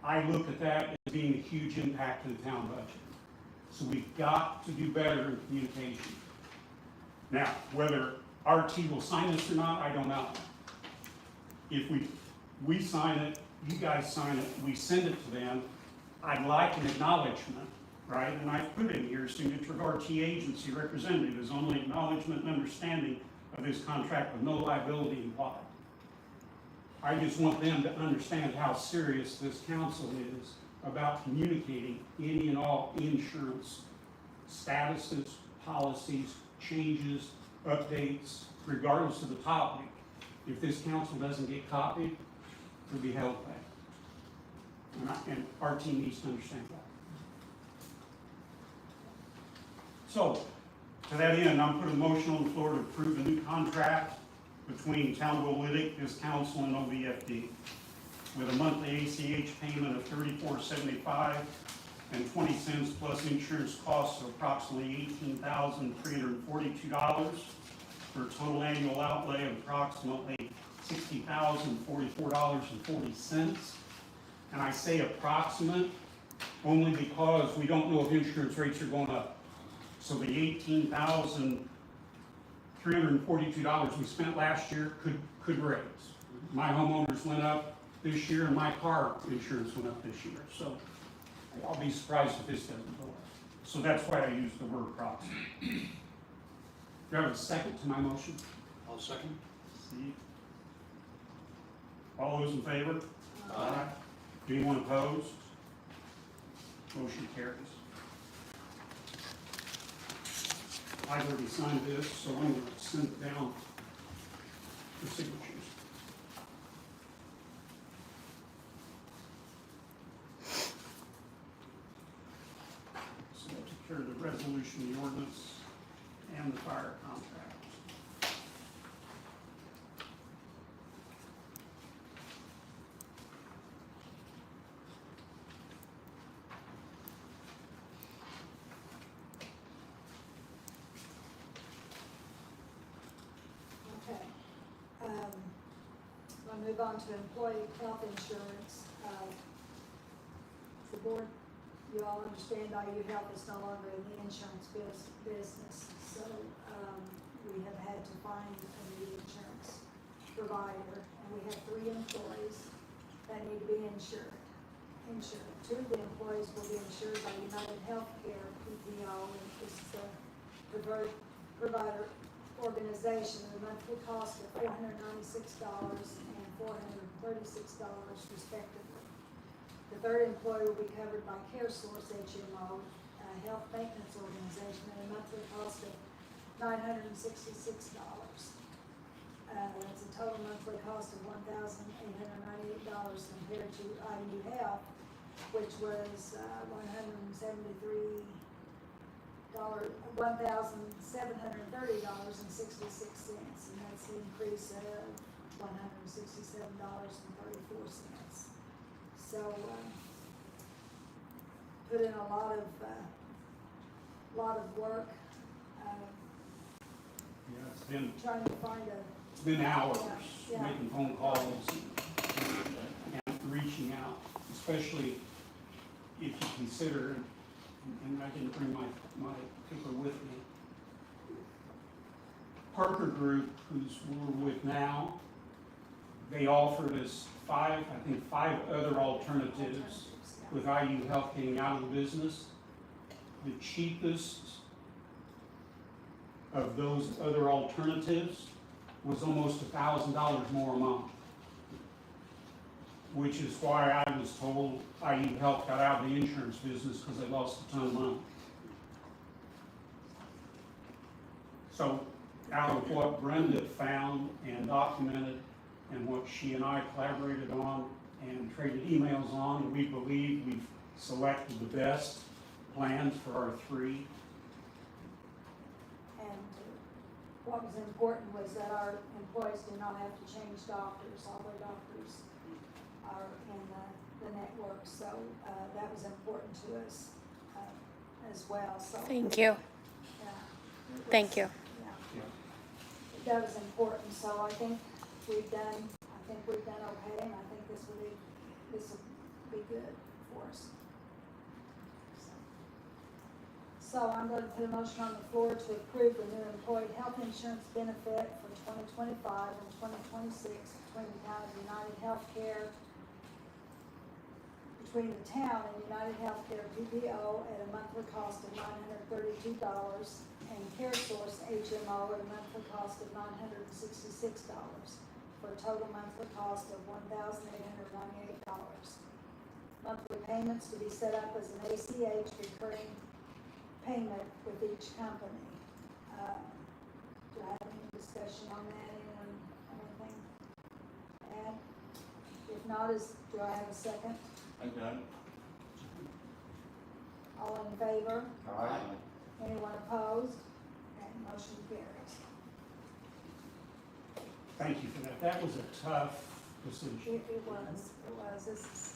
I look at that as being a huge impact to the town budget. So we've got to do better in communication. Now, whether RT will sign this or not, I don't know. If we sign it, you guys sign it, we send it to them, I'd like an acknowledgement, right? And I put in here, signature of RT agency representative is only acknowledgement and understanding of this contract with no liability implied. I just want them to understand how serious this council is about communicating any and all insurance statuses, policies, changes, updates, regardless of the topic. If this council doesn't get copied, it'll be held back. And our team needs to understand that. So, to that end, I'm putting a motion on the floor to approve a new contract between Town of Oolitic, this council, and OVFD, with a monthly ACH payment of $34.75 and 20 cents plus insurance costs of approximately $18,342 for a total annual outlay of approximately $60,044.40. And I say approximate only because we don't know if insurance rates are going up. So the $18,342 we spent last year could raise. My homeowners went up this year and my car insurance went up this year. So I'll be surprised if this doesn't go up. So that's why I use the word approximate. Do you have a second to my motion? I'll second. Steve? All those in favor? Aye. Anyone opposed? Motion carries. I've already signed this, so I'm going to send it down for signatures. So that took care of the resolution, the ordinance, and the fire contract. Okay. We'll move on to employee health insurance. The board, you all understand IU Health is no longer in the insurance business. So, we have had to find a new insurance provider, and we have 3 employees that need to be insured. 2 of the employees will be insured by United Healthcare, PPO, and this is the provider organization, the monthly cost of $496 and $436 respectively. The 3rd employee will be covered by CareSource HMO, a health maintenance organization, at a monthly cost of $966. That's a total monthly cost of $1,898 compared to IU Health, which was $1,730.66, and that's the increase of $167.34. So, put in a lot of work, Yeah, it's been hours Yeah. making phone calls and reaching out, especially if you consider, and I didn't bring my paper with me. Parker Group, who's we're with now, they offered us 5 other alternatives with IU Health getting out of the business. The cheapest of those other alternatives was almost $1,000 more a month, which is why I was told IU Health got out of the insurance business because they lost a ton of money. So out of what Brenda found and documented and what she and I collaborated on and traded emails on, we believe we've selected the best plans for our 3. and what was important was that our employees do not have to change doctors. All their doctors are in the network, so that was important to us as well. So Thank you. yeah, Thank you. Yeah, that was important. So I think we've done okay, and I think this will be good for us. So I'm going to put a motion on the floor to approve the new employee health insurance benefit for 2025 and 2026 between the town and United Healthcare, between the town and United Healthcare PPO at a monthly cost of $932 and CareSource HMO at a monthly cost of $966 for a total monthly cost of $1,898. Monthly payments to be set up as an ACH recurring payment with each company. Do I have any discussion on that, anything to add? If not, do I have a second? I got it. All in favor? Aye. Anyone opposed? Okay, motion carries. Thank you for that. That was a tough decision. It was, this is,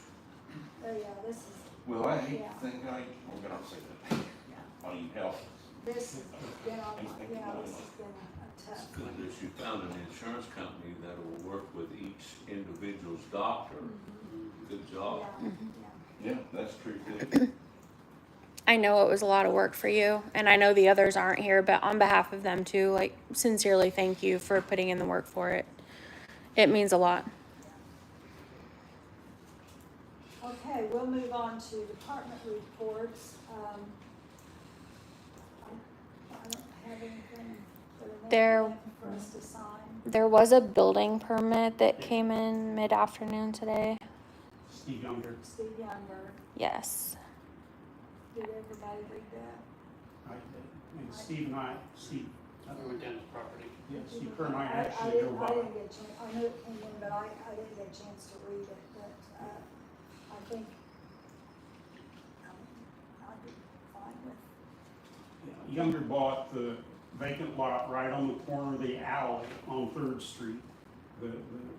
oh yeah, this is, Well, I hate Yeah. to think we're gonna say that. yeah, I need help. this has been on, this has been a tough Good one. that you found an insurance company that will work with each individual's doctor. Good job. Yeah, yeah. Yeah, that's true too. I know it was a lot of work for you, and I know the others aren't here, but on behalf of them too, like, sincerely thank you for putting in the work for it. It means a lot. Okay, we'll move on to department reports. I don't have anything for the next There- one for us to sign. There was a building permit that came in mid-afternoon today. Steve Younger, Steve Younger, Yes. did everybody read that? and Steve, I went down to the property. Steve Kerr and I I actually didn't, drove I by. didn't get a chance, I knew it came in, but I didn't get a chance to read it, but, I think, I'd be fine with, Younger bought the vacant lot right on the corner of the alley on Third Street. The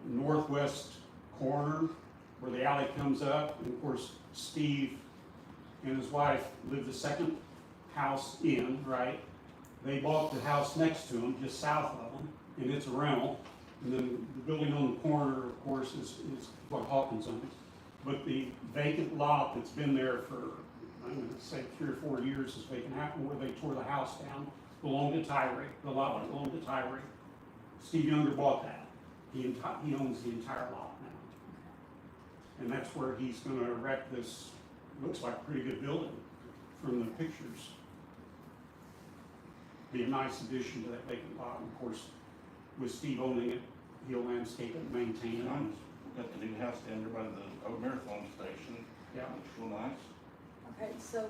northwest corner where the alley comes up, and of course, Steve and his wife live the second house in, right? They bought the house next to them, just south of them, and it's a rental. And then the building on the corner, of course, is what Hawkins owns. But the vacant lot that's been there for, I'm gonna say 3 or 4 years is vacant, happened where they tore the house down, belonged to Tyree, the lot belonged to Tyree. Steve Younger bought that. He owns the entire lot now. And that's where he's gonna erect this, looks like a pretty good building from the pictures. Be a nice addition to that vacant lot, and of course, with Steve owning it, he'll landscape it, maintain it. Got the new house down there by the old marathon station. Yeah. Looks real nice. okay, so,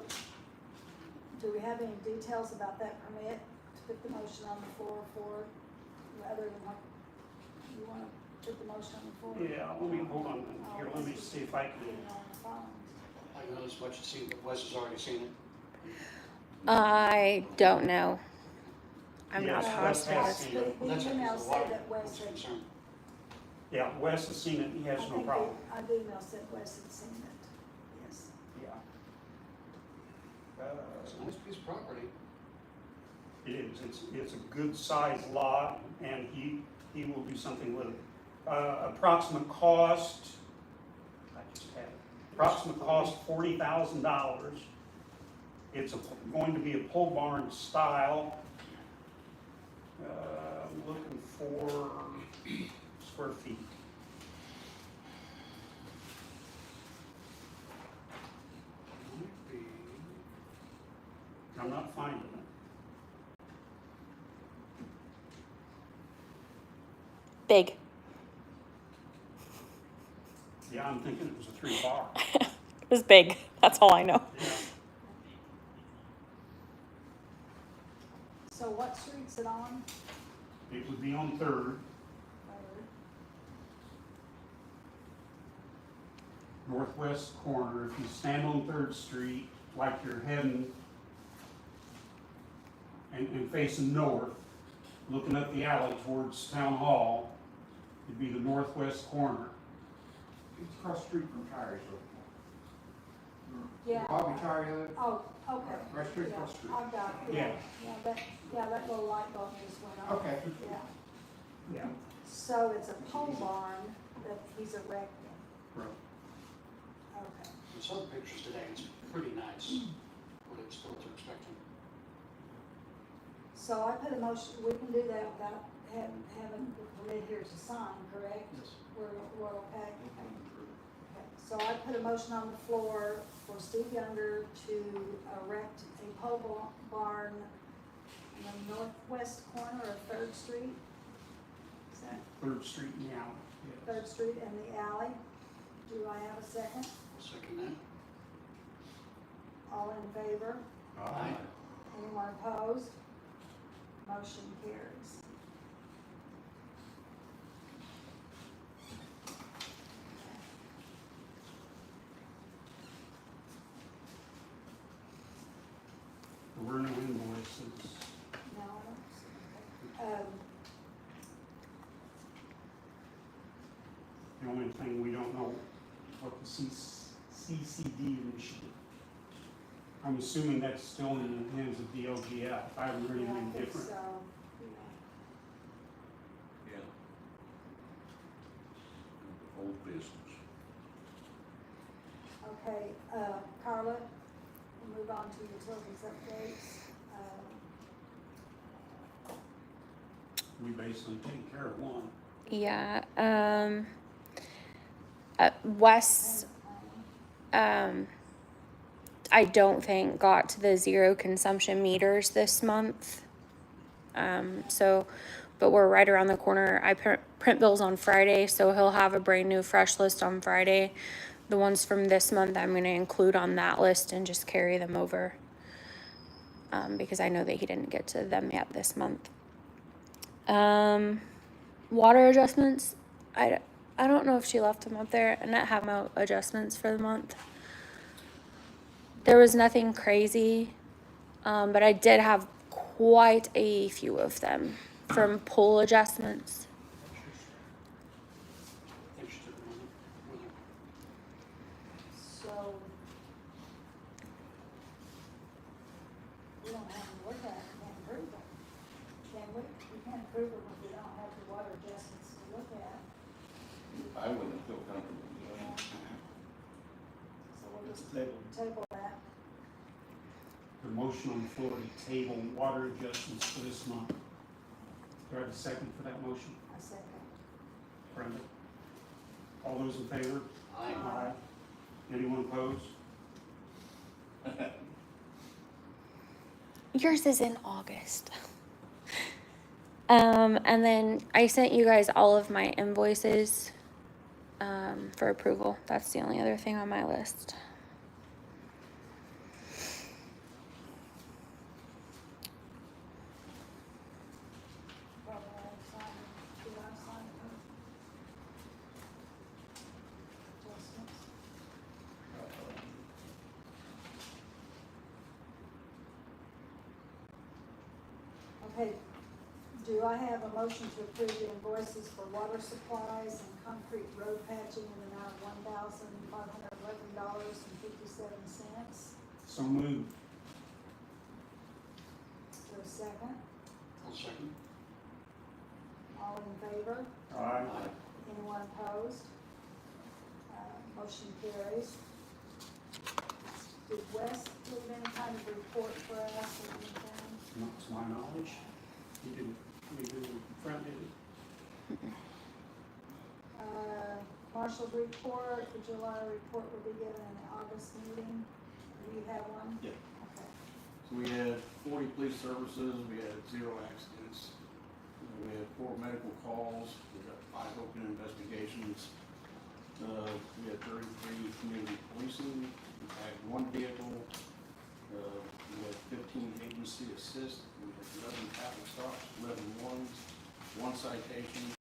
do we have any details about that permit to put the motion on the floor for, other than what, you wanna put the motion on the floor? Yeah, let me, hold on, here, let me see if I Get can. it on the phone. I know as much as seen, but Wes has already seen it. I don't know. I'm not Yes, positive. Wes has seen it. Well, that's The what email the said water that Wes was had, concerned. Yeah, Wes has seen it, he has no problem. The email said Wes had seen it, yes. Yeah. It's a nice piece of property. It is, it's a good sized lot, and he will do something with it. Approximate cost, I just had it. Approximate cost $40,000. It's going to be a pole barn style. I'm looking for square feet. Might be, I'm not finding it. Big. Yeah, I'm thinking it was a 3-car. It was big. That's all I know. Yeah. So what street's it on? It would be on Third, northwest corner. If you stand on Third Street, like you're heading and facing north, looking up the alley towards Town Hall, it'd be the northwest corner. It's across the street from Tyree's. Yeah. Bobby Tyree, Oh, okay. right straight Yeah, across the street. I've got, Yeah. that little light bulb just went off. Okay. Yeah, Yeah. so it's a pole barn that he's erecting, Right. okay. I saw the pictures today, it's pretty nice, what they're expecting. So I put a motion, we can do that without having the permit here to sign, correct? Yes. We're okay? Okay. So I put a motion on the floor for Steve Younger to erect a pole barn in the northwest corner of Third Street. Is that Third Street and the alley. Yes. Third Street and the alley? Do I have a second? I'll second that. All in favor? Aye. Anyone opposed? Motion carries. There were no invoices. No, I don't see. Okay. The only thing, we don't know what the CCD initiative. I'm assuming that's still in the hands of DLGF. I haven't heard Yeah, I anything think different. so. Yeah. Yeah. Old business. Okay, Carla, we'll move on to utilities updates. We basically taking care of one. Yeah, Wes, I don't think got to the zero consumption meters this month. But we're right around the corner. I print bills on Friday, so he'll have a brand new fresh list on Friday. The ones from this month I'm gonna include on that list and just carry them over. Because I know that he didn't get to them yet this month. Water adjustments, I don't know if she left them up there. Annette had my adjustments for the month. There was nothing crazy, but I did have quite a few of them from poll adjustments. Interested in it. So, we don't have to look at it, we can't approve them. Can we? We can't approve them if we don't have the water adjustments to look at. I wouldn't feel comfortable doing Yeah. it. So we'll just Table. table that. The motion on the floor to table water adjustments for this month. Do I have a second for that motion? I second. Brenda? All those in favor? Aye. Anyone opposed? Yours is in August. And then I sent you guys all of my invoices, for approval. That's the only other thing on my list. Probably sign, do I sign them? Adjustments. Okay, do I have a motion to approve the invoices for water supplies and concrete road patching in the amount of $1,511.57? So moved. Is there a second? I'll second. All in favor? Aye. Anyone opposed? Motion carries. Did Wes leave any kind of report for us or anything? Not to my knowledge. He didn't front, did he? Marshall's report, the July report will be given in the August meeting. Do you have one? Yeah. Okay. So we had 40 police services, we had 0 accidents, we had 4 medical calls, we got 5 open investigations. We had 33 community policing, we had 1 vehicle, we had 15 agency assist, we had 11 traffic stops, 11 warnings, 1 citation.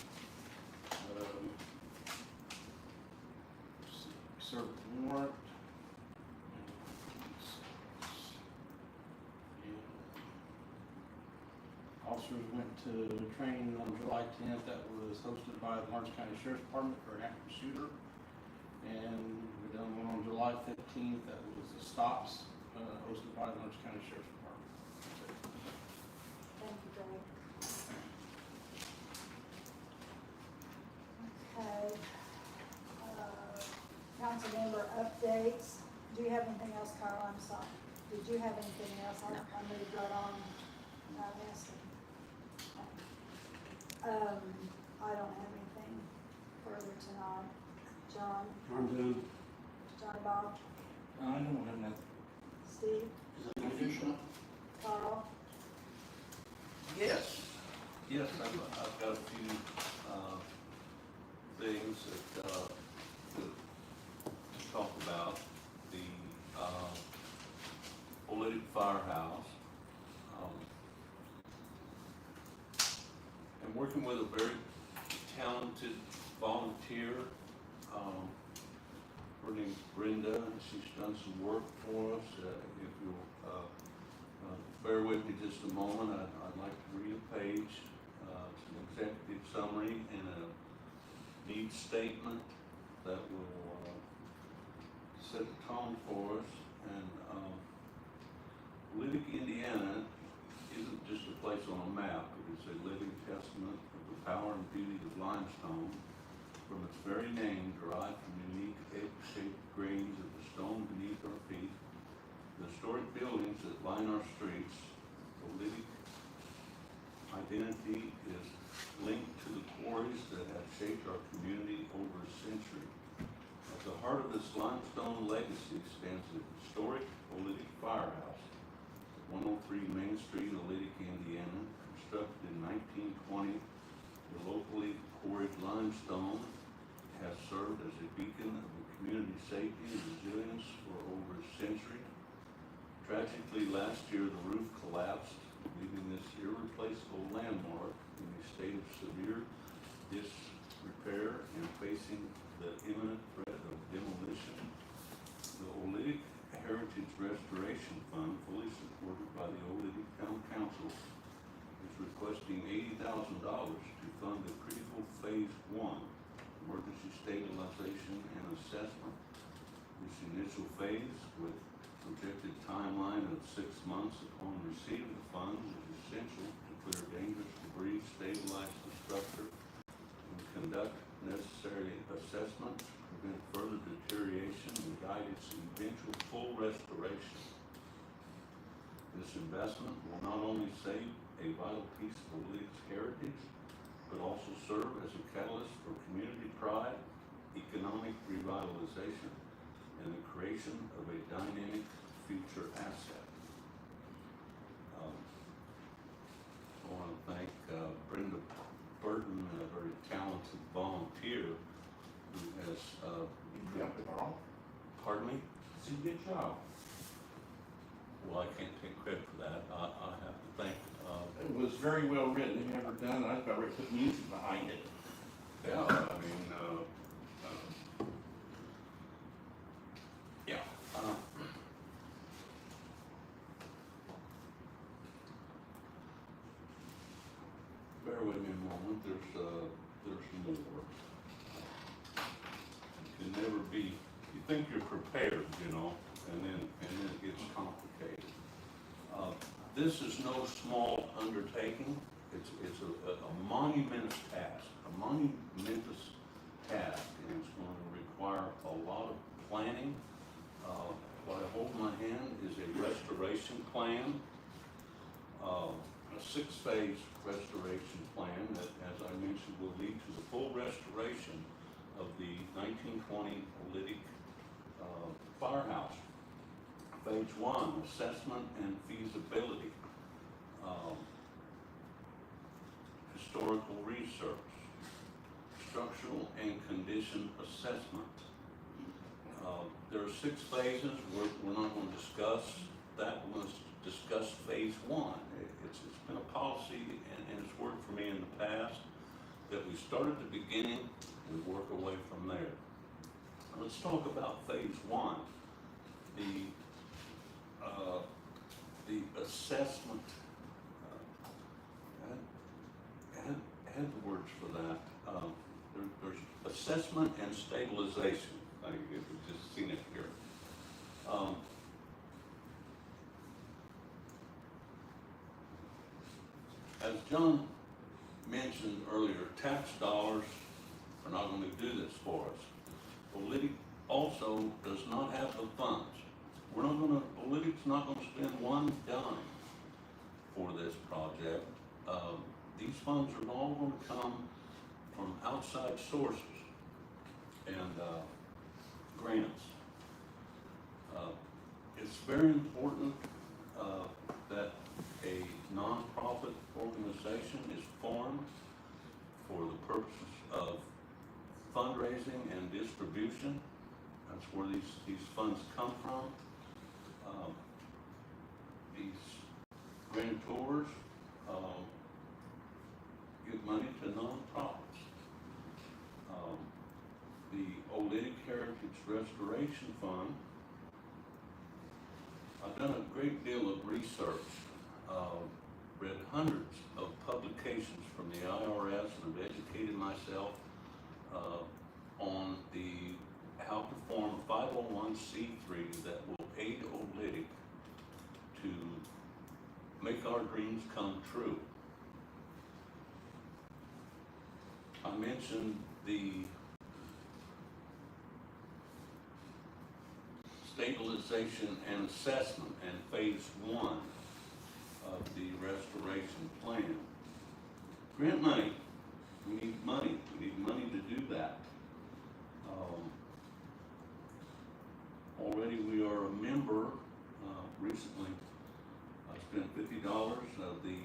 Served a warrant. Officers went to training on July 10th that was hosted by the Lawrence County Sheriff's Department for an active shooter. And we done one on July 15th that was the stops, hosted by the Lawrence County Sheriff's Department. Thank you, Greg. Okay. Council member updates. Do you have anything else, Carl? I'm sorry. Did you have anything else? I moved right on, asking. I don't have anything further tonight. John, I'm done. Johnny Bob, I don't have nothing. Steve, Is that my finish up? Carl, Yes, I've got a few, things that, to talk about. The, Oolitic Firehouse, I'm working with a very talented volunteer. Her name's Brenda, and she's done some work for us. If you'll bear with me just a moment, I'd like to read a page. It's an executive summary and a needs statement that will set the tone for us. And Oolitic, Indiana isn't just a place on a map. It is a living testament of the power and beauty of limestone, from its very name derived from unique egg-shaped grains of the stone beneath our feet. The historic buildings that line our streets, Oolitic identity is linked to the quarries that have shaped our community over a century. At the heart of this limestone legacy stands the historic Oolitic Firehouse, 103 Main Street, Oolitic, Indiana, constructed in 1920. The locally quarried limestone has served as a beacon of the community safety and resilience for over a century. Tragically, last year the roof collapsed, leaving this irreplaceable landmark in a state of severe disrepair and facing the imminent threat of demolition. The Oolitic Heritage Restoration Fund, fully supported by the Oolitic Town Council, is requesting $80,000 to fund the critical Phase 1 emergency stabilization and assessment. This initial phase, with projected timeline of 6 months upon receipt of the funds, is essential to clear dangerous debris, stabilize the structure, and conduct necessary assessments to prevent further deterioration and guide its eventual full restoration. This investment will not only save a vital piece of Oolitic's heritage, but also serve as a catalyst for community pride, economic revitalization, and the creation of a dynamic future asset. I want to thank Brenda Burton, a very talented volunteer who has, pardon me? It's a good job. Well, I can't take credit for that. I have to thank, It was very well written, never done. I thought we put music behind it. yeah, I mean, yeah. Bear with me a moment. There's more. You can never be. You think you're prepared, you know, and then it gets complicated. This is no small undertaking. It's a monumentous task, and it's going to require a lot of planning. What I hold in my hand is a restoration plan, a 6-phase restoration plan that, as I mentioned, will lead to the full restoration of the 1920 Oolitic firehouse. Phase 1, assessment and feasibility, historical research, structural and condition assessment. There are 6 phases. We're not going to discuss that. We're going to discuss phase 1. It's been a policy, and it's worked for me in the past, that we start at the beginning and work away from there. Let's talk about phase 1. The assessment, I had the words for that. There's assessment and stabilization. You've just seen it here. As John mentioned earlier, tax dollars are not going to do this for us. Oolitic also does not have the funds. Oolitic's not going to spend one dime for this project. These funds are all going to come from outside sources and grants. It's very important that a nonprofit organization is formed for the purposes of fundraising and distribution. That's where these funds come from. These grantors, give money to nonprofits. The Oolitic Heritage Restoration Fund, I've done a great deal of research, read hundreds of publications from the IRS and have educated myself on how to form a 501c3 that will aid Oolitic to make our dreams come true. I mentioned the stabilization and assessment and phase 1 of the restoration plan. Grant money, we need money to do that. Already we are a member, recently I spent $50 of the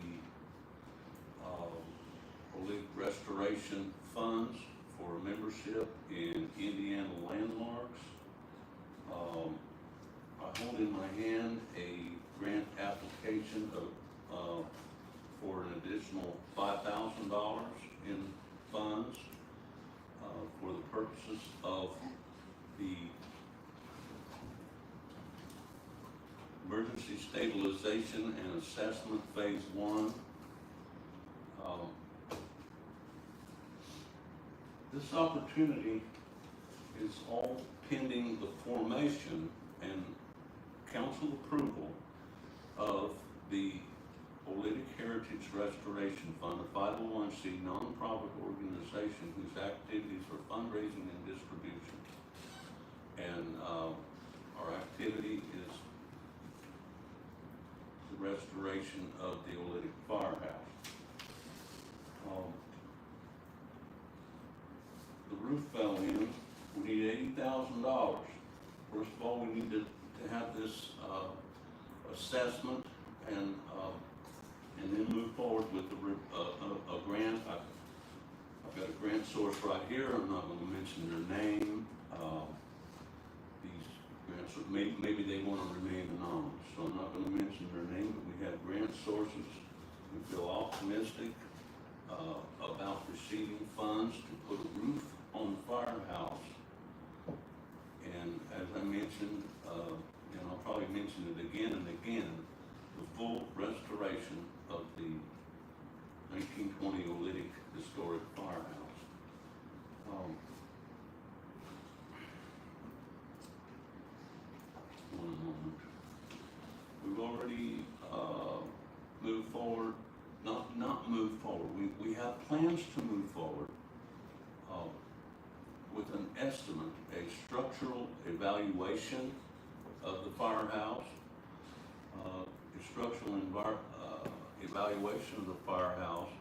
Oolitic Restoration Funds for membership in Indiana Landmarks. I hold in my hand a grant application for an additional $5,000 in funds for the purposes of the Emergency Stabilization and Assessment Phase 1. This opportunity is all pending the formation and council approval of the Oolitic Heritage Restoration Fund, a 501c nonprofit organization whose activities are fundraising and distribution. And our activity is the restoration of the Oolitic Firehouse. The roof fell in. We need $80,000. First of all, we need to have this assessment and then move forward with a grant. I've got a grant source right here. I'm not going to mention their name. These grants, maybe they want to remain anonymous, so I'm not going to mention their name, but we have grant sources. We feel optimistic about receiving funds to put a roof on the firehouse. And as I mentioned, and I'll probably mention it again and again, the full restoration of the 1920 Oolitic Historic Firehouse. One moment. We've already moved forward, not moved forward. We have plans to move forward with an estimate, a structural evaluation of the firehouse. The structural evaluation of the firehouse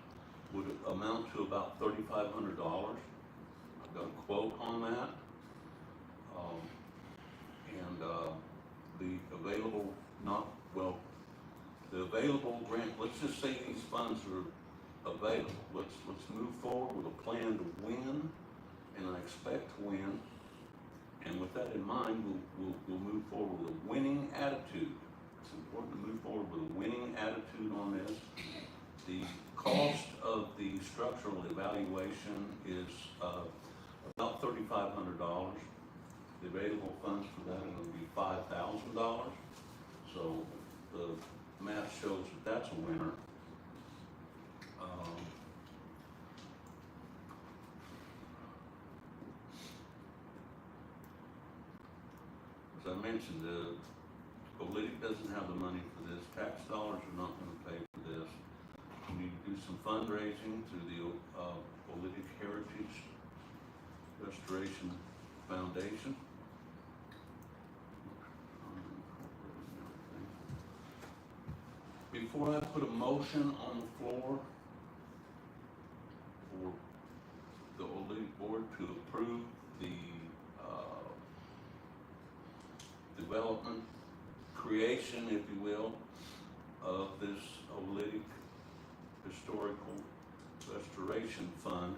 would amount to about $3,500. I've got a quote on that. The available grant, let's just say these funds are available. Let's move forward with a plan to win, and I expect to win. And with that in mind, we'll move forward with a winning attitude. It's important to move forward with a winning attitude on this. The cost of the structural evaluation is about $3,500. The available funds for that are going to be $5,000. So the math shows that that's a winner. As I mentioned, the Oolitic doesn't have the money for this. Tax dollars are not going to pay for this. We need to do some fundraising through the Oolitic Heritage Restoration Foundation. Before I put a motion on the floor for the Oolitic Board to approve the development, creation, if you will, of this Oolitic Historical Restoration Fund,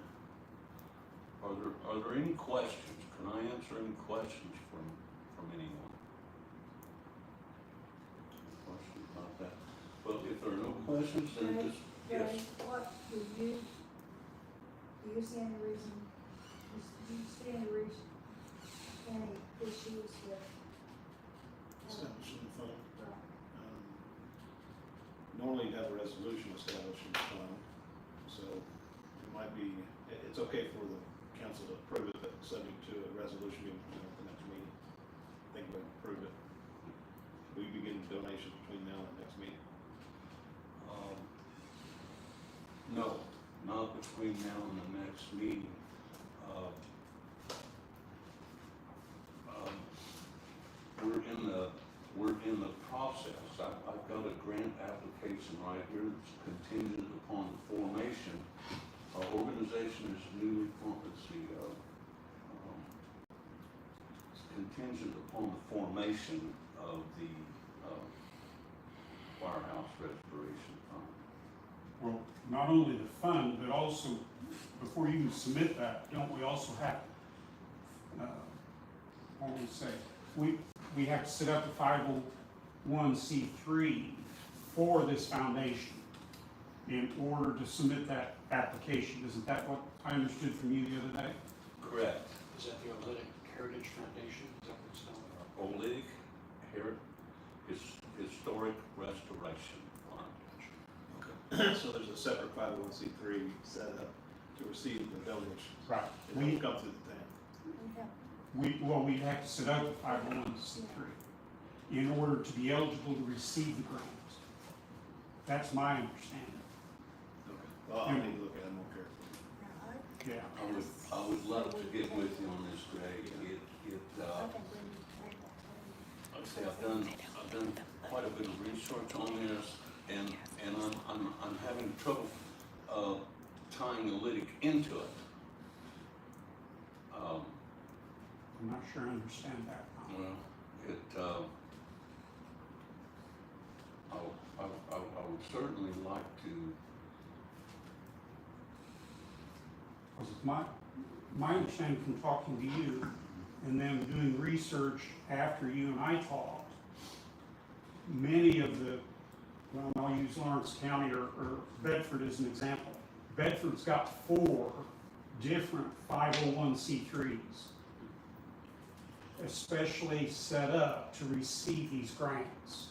are there any questions? Can I answer any questions from anyone? Questions about that? Well, if there are no questions, then just, yes. What do you Do you see any reason, do you see any reason, any issues with? Establishing the fund. Right. Normally you'd have a resolution establishing the fund, so it might be, it's okay for the council to approve it, but subject to a resolution being presented at the next meeting. They can go ahead and approve it. Will you be getting donations between now and the next meeting? No, not between now and the next meeting. We're in the process. I've got a grant application right here that's contingent upon the formation. Our organization is newly formed, let's see, it's contingent upon the formation of the, firehouse restoration fund. Well, not only the fund, but also, before you can submit that, don't we also have, what do we say? We have to set up a 501c3 for this foundation in order to submit that application. Isn't that what I understood from you the other day? Correct. Is that the Oolitic Heritage Foundation? Is that what it's called? Oolitic Historic Restoration Fund. Okay. So there's a separate 501c3 set up to receive the donations. Right. It won't come through the town. Okay. We'd have to set up a 501c3 in order to be eligible to receive the grant. That's my understanding. Okay. Well, I need to look at it more carefully. Yeah, I- Yeah. I would love to get with you on this, Greg. Okay, Like I say, I've done quite a bit of research on this, and I'm having trouble, tying Oolitic into it. I'm not sure I understand that. Well, I would certainly like to, Because my understanding from talking to you and then doing research after you and I talked, many of the, well, I'll use Lawrence County or Bedford as an example. Bedford's got 4 different 501c3s, especially set up to receive these grants.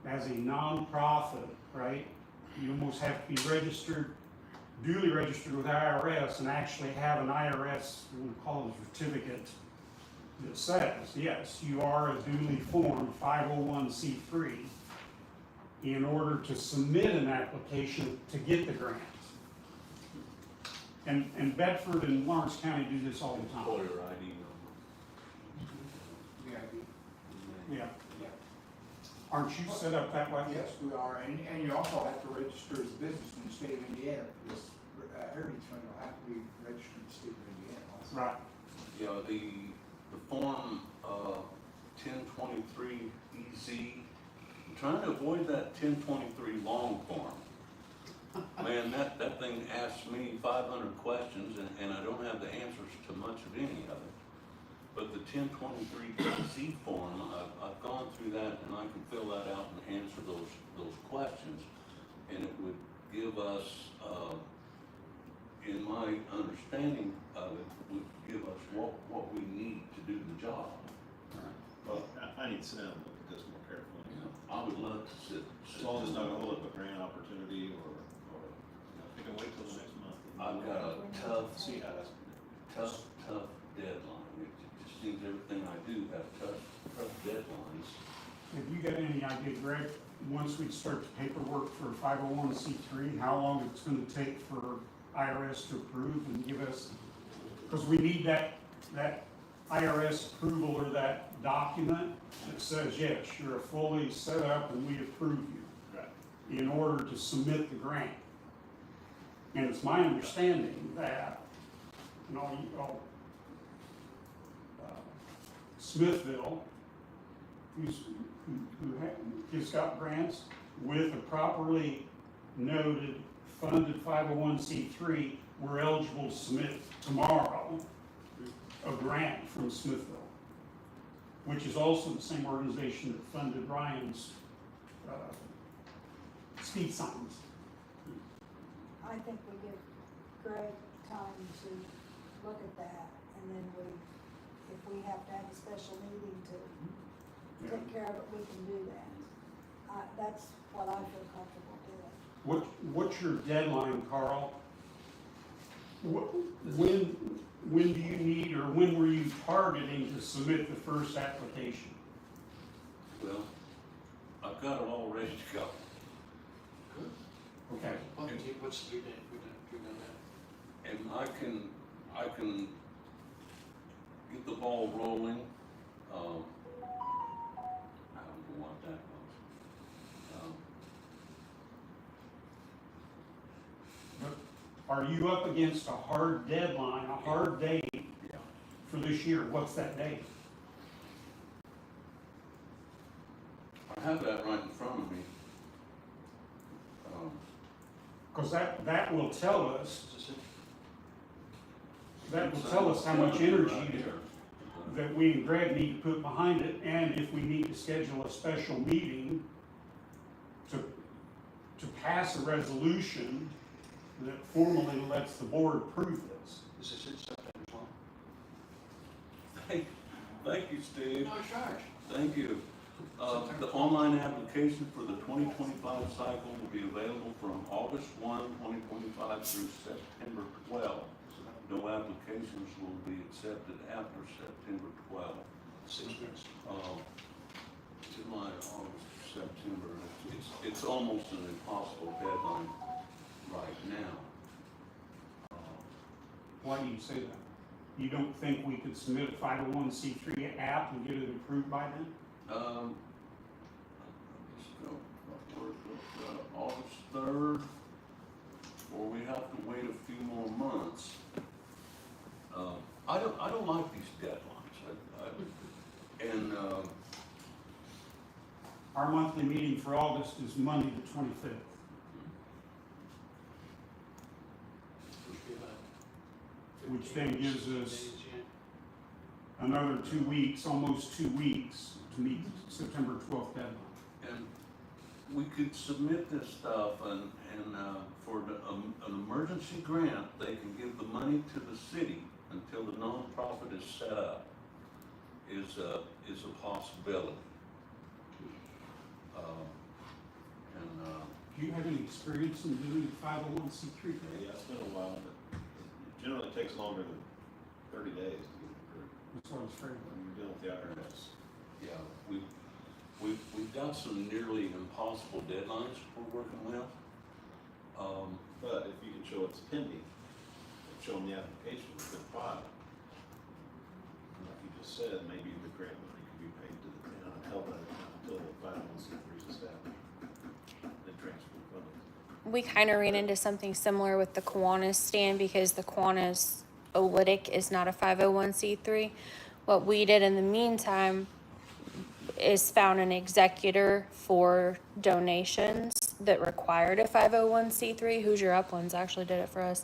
As a nonprofit, right, you almost have to be registered, duly registered with IRS and actually have an IRS, we call it a certificate, that says, yes, you are a duly formed 501c3 in order to submit an application to get the grant. And Bedford and Lawrence County do this all the time. employer ID Yeah. Aren't you set up that way? Yes, we are, and you also have to register as a business in the state of Indiana. This Heritage Fund will have to be registered in the state of Indiana also. Right. number. Yeah, the form, 1023 EZ, I'm trying to avoid that 1023 long form. Man, that thing asks me 500 questions and I don't have the answers to much of any of it. But the 1023 EZ form, I've gone through that and I can fill that out and answer those questions. And it would give us, in my understanding of it, would give us what we need to do the job. Well, I need to sit down and look at this more carefully. You know, I would love to sit. As long as it's not gonna hold up a grant opportunity or, we can wait till the next month. I've got a See how that's. tough deadline. It just seems everything I do have tough deadlines. Have you got any idea, Greg, once we start the paperwork for 501c3, how long it's gonna take for IRS to approve and give us, because we need that IRS approval or that document that says, yes, you're fully set up and we approve you Right. in order to submit the grant. And it's my understanding that, Smithville, who's got grants with a properly noted funded 501c3, we're eligible to submit tomorrow a grant from Smithville, which is also the same organization that funded Ryan's speed signs. I think we give Greg time to look at that, and then if we have to have a special meeting to take care of it, we can do that. That's what I feel comfortable doing. What's your deadline, Carl? When do you need, or when were you targeting to submit the first application? Well, I've got it all ready to go. Okay. What's the due date? We know that. And I can get the ball rolling. I don't know what that was. Are you up against a hard deadline, a hard date Yeah. for this year? What's that date? I have that right in front of me. Because that will tell us, Is this it? that will tell us how much energy that we and Greg need to put behind it, and if we need to schedule a special meeting to pass a resolution that formally lets the board approve this. Is this it, September 12th? Thank you, Steve. No charge. Thank you. The online application for the 2025 cycle will be available from August 1, 2025 through September 12. No applications will be accepted after September 12. 6 months. July, August, September, it's almost an impossible deadline right now. Why do you say that? You don't think we could submit a 501c3 app and get it approved by then? August 3rd, or we have to wait a few more months. I don't like these deadlines. And Our monthly meeting for August is Monday the 25th. Which would be about Which then 15 gives us days, yeah. another 2 weeks, almost 2 weeks, to meet the September 12th deadline. And we could submit this stuff and for an emergency grant, they can give the money to the city until the nonprofit is set up, is a possibility. Do you have any experience in doing the 501c3? Yeah, it's been a while, but it generally takes longer than 30 days to get approved. That's what I was afraid of. When you're dealing with the IRS. Yeah, we've got some nearly impossible deadlines we're working with. But if you can show it's pending, and show them the application has been filed, and like you just said, maybe the grant money could be paid to the town and held by the town until the 501c3 is established. Then transfer funding. We kind of ran into something similar with the Kiwanis stand because the Kiwanis Oolitic is not a 501c3. What we did in the meantime is found an executor for donations that required a 501c3. Hoosier Uplands actually did it for us.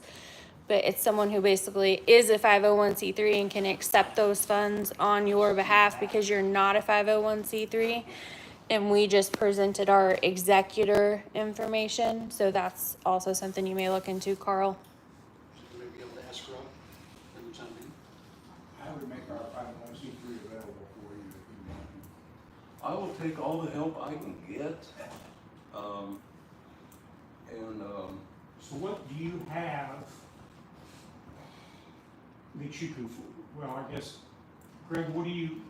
But it's someone who basically is a 501c3 and can accept those funds on your behalf because you're not a 501c3. And we just presented our executor information. So that's also something you may look into, Carl. So you may be able to escrow in the time being. I would make our 501c3 available for you if you want. I will take all the help I can get. So what do you have that you can, well, I guess, Greg, what do you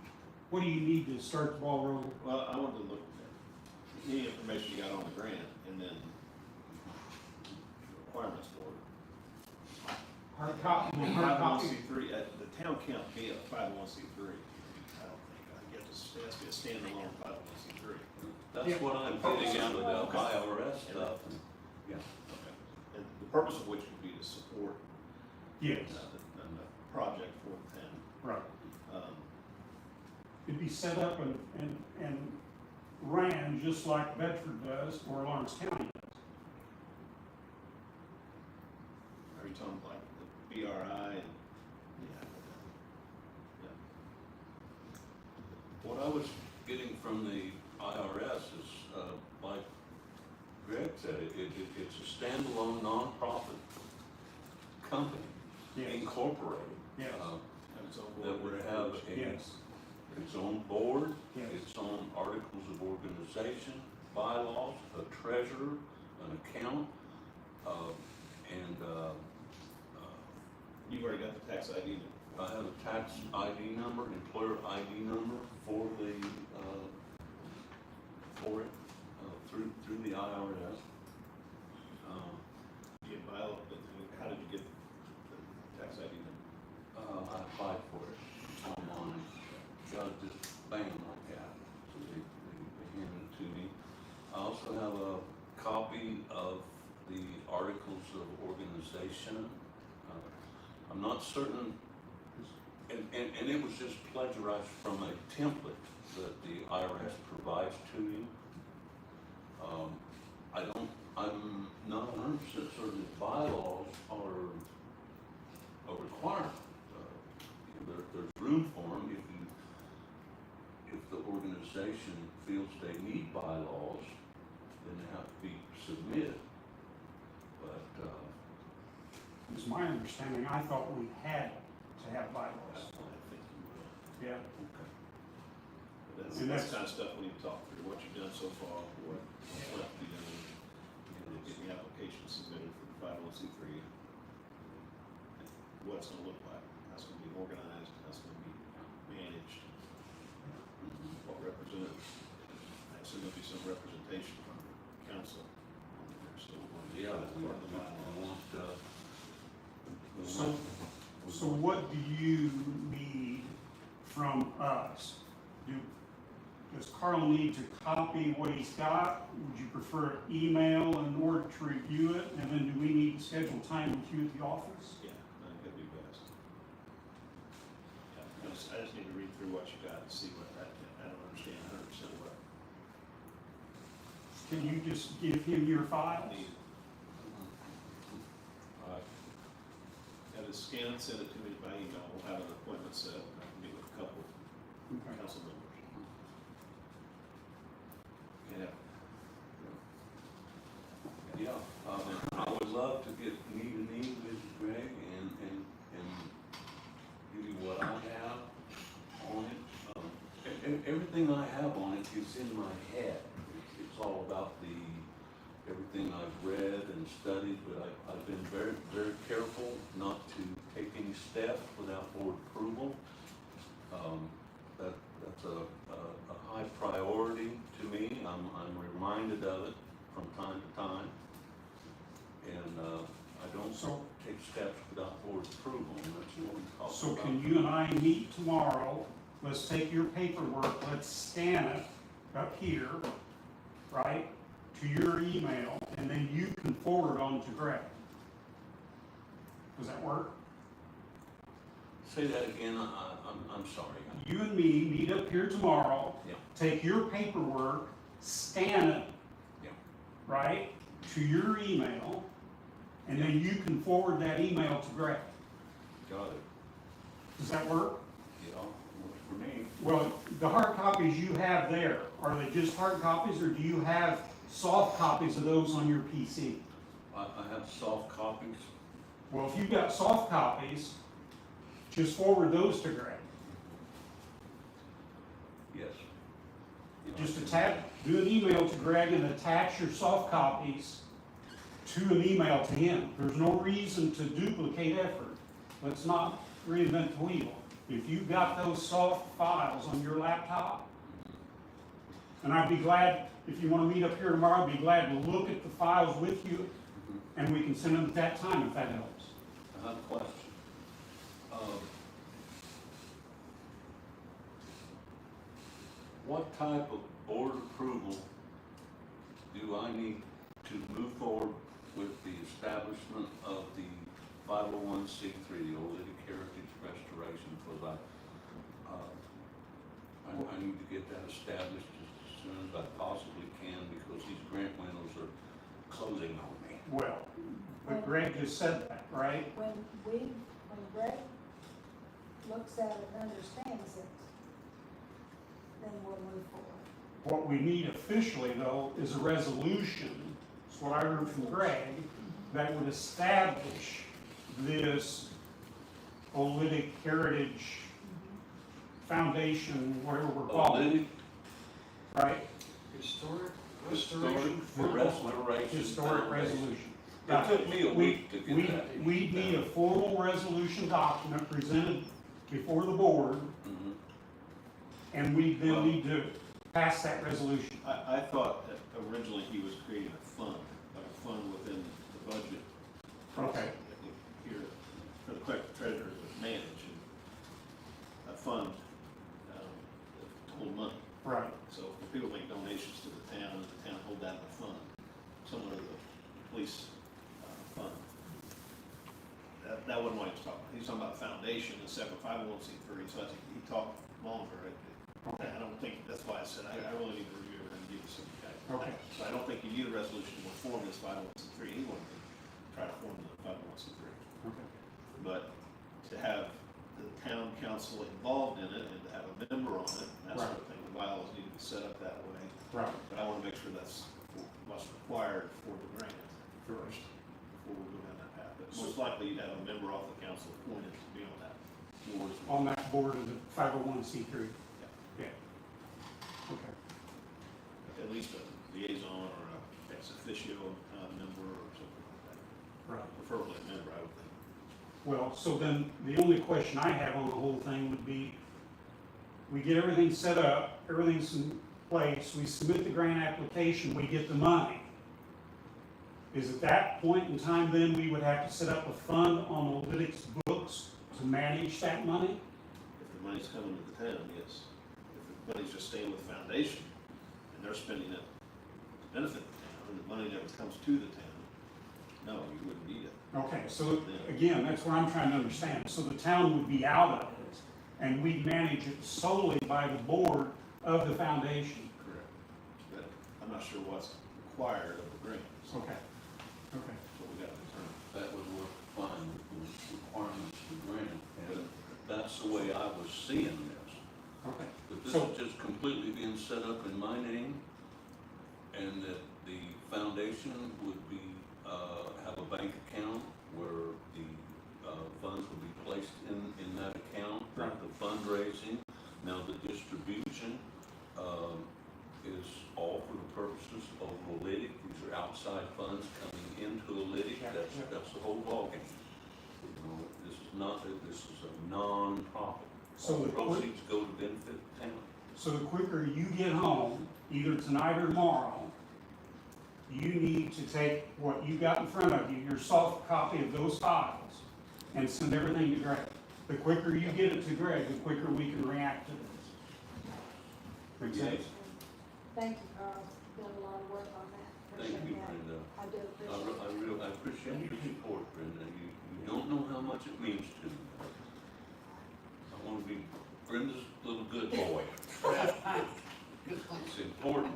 need to start the ball rolling? Well, I wanted to look at any information you got on the grant and then requirements for it. Hard copy, hard copy. 501c3, the town can't be a 501c3. I don't think. I guess it has to be a standalone 501c3. That's what I'm getting out of the IRS stuff. Yeah. Okay. And the purpose of which would be to support Yes, the project for the town. right. Um, It'd be set up and ran just like Bedford does or Lawrence County does. Are you talking like the BRI and? Yeah. What I was getting from the IRS is, like Greg said, it's a standalone nonprofit company. Yes. incorporated. Yes. Have its own That board would of have directors. Yes. its own board, Yes. its own articles of organization, bylaws, a treasurer, an account, and, You've already got the tax ID. I have a tax ID number, employer ID number for the, for it, through the IRS. You get bylaw, but how did you get the tax ID number? I applied for it online, got it just bang like that, so they handed it to me. I also have a copy of the articles of organization. I'm not certain, and it was just plagiarized from a template that the IRS provides to you. I'm not 100% certain that bylaws are a requirement. There's room for them if the organization feels they need bylaws, then they have to be submitted. But, It's my understanding, I thought we had to have bylaws. That's what I think you will. Yeah. okay. But And that's that's- the kind of stuff we need to talk through, what you've done so far, what's left to be done, and get the application submitted for the 501c3. What it's gonna look like, how it's gonna be organized, how it's gonna be managed, what representatives. I assume there'll be some representation from the council on there, so Yeah, that's part of the bylaw. So what do you need from us? Does Carl need to copy what he's got? Would you prefer email in order to review it? And then do we need to schedule time with you at the office? Yeah, I think that'd be best. Yeah, I just need to read through what you got and see what, I don't understand 100% what Can you just give him your I files? need. Alright, Have it scanned and send it to me by email, we'll have an appointment set, I can meet with a couple Okay. council members. Yeah, yeah, I would love to get knee to knee with Greg and give you what I have on it. And everything I have on it is in my head. It's all about everything I've read and studied, but I've been very, very careful not to take any steps without board approval. That's a high priority to me. I'm reminded of it from time to time. And, I don't So- take steps without board approval, and that's what we talk about. So can you and I meet tomorrow? Let's take your paperwork, let's scan it up here, right, to your email, and then you can forward on to Greg. Does that work? Say that again, I'm sorry. You and me meet up here tomorrow. Yeah. Take your paperwork, scan it. Yeah. Right, to your email, and then you can forward that email to Greg. Got it. Does that work? Yeah, works for me. Well, the hard copies you have there, are they just hard copies, or do you have soft copies of those on your PC? I have soft copies. Well, if you've got soft copies, just forward those to Greg. Yes. Yeah, Just do an email to Greg and attach your soft copies to an email to him. There's no reason to duplicate effort. Let's not reinvent the wheel. If you've got those soft files on your laptop, and I'd be glad, if you want to meet up here tomorrow, I'd be glad to look at the files with you, and we can send them at that time if that helps. I have a question. What type of board approval do I need to move forward with the establishment of the 501c3, the Oolitic Heritage Restoration? Because I need to get that established as soon as I possibly can, because these grant windows are closing on me. Well, but Greg just said that, right? When Greg looks at it and understands it, then we'll move forward. What we need officially, though, is a resolution, that's what I heard from Greg, that would establish this Oolitic Heritage Foundation, whatever we're calling it, right? Historic Restoration. Historic resolution. It took me a week to We get that. need a formal resolution document presented before the board, Mhm. and we then need to pass that resolution. I thought that originally he was creating a fund, like a fund within the budget. Okay. Here, for the clerk treasurer to manage, and a fund, to hold money. Right. So if people make donations to the town, and the town hold that in a fund, similar to the police, fund. That wasn't what he was talking about. He was talking about a foundation, a separate 501c3, so I think he talked longer. I don't think, that's why I said, I really need to review it and give you some guidance. Okay. So I don't think you need a resolution to form this 501c3. Anyone can try to form the 501c3. Okay. But to have the town council involved in it and to have a member on it, that sort of thing, the bylaws need to be set up that way. Right. But I wanna make sure that's what's required for the grant first, before we go down that path. But most likely you'd have a member off the council appointed to be on that board. On that board of the 501c3. Yeah. Okay. At least a liaison or a ex officio member or something like that. Right. Preferably a member, I would think. Well, so then the only question I have on the whole thing would be, we get everything set up, everything's in place, we submit the grant application, we get the money. Is at that point in time then we would have to set up a fund on Oolitic's books to manage that money? If the money's coming to the town, yes. If the money's just staying with the foundation and they're spending it to benefit the town and the money never comes to the town, no, you wouldn't need it. Okay, so again, that's what I'm trying to understand. So the town would be out of it, and we'd manage it solely by the board of the foundation. Correct. But I'm not sure what's required of the grant. So Okay, okay. that's what we got to determine. That would work fine with the requirements of the grant, and that's the way I was seeing this. Okay. But this So- is just completely being set up in my name, and that the foundation would be, have a bank account where the, funds would be placed in that account. Right. The fundraising, now the distribution, is all for the purposes of Oolitic. These are outside funds coming into Oolitic. Yeah, That's, yeah. that's the whole ballgame. You know, this is not, this is a non-profit. So All the proceeds go to benefit the town. So the quicker you get home, either tonight or tomorrow, you need to take what you got in front of you, your soft copy of those files, and send everything to Greg. The quicker you get it to Greg, the quicker we can react to this. Make sense? Thank you, Carl. Done a lot of work on that. Thank you, Appreciate that. Brenda. I do appreciate it. I appreciate your support, Brenda. You don't know how much it means to me. I want to be Brenda's little good boy. It's important.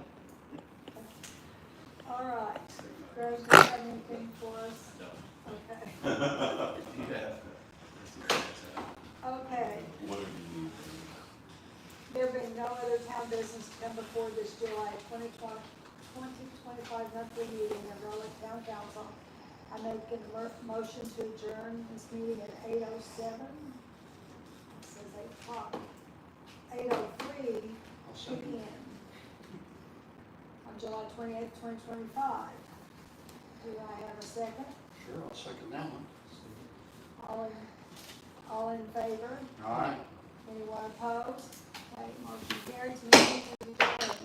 All right. Greg, do you have anything for us? No. Okay. Okay. Whatever you need. There being no other town business to come before this July 2025 monthly meeting of Raleigh Town Council, I make a motion to adjourn this meeting at 8:07. It says 8 o'clock. 8:03 p.m. on July 28th, 2025. Do I have a second? Sure, I'll second that one. All in favor? All right. Anyone opposed? Okay, motion carries. Meeting is adjourned.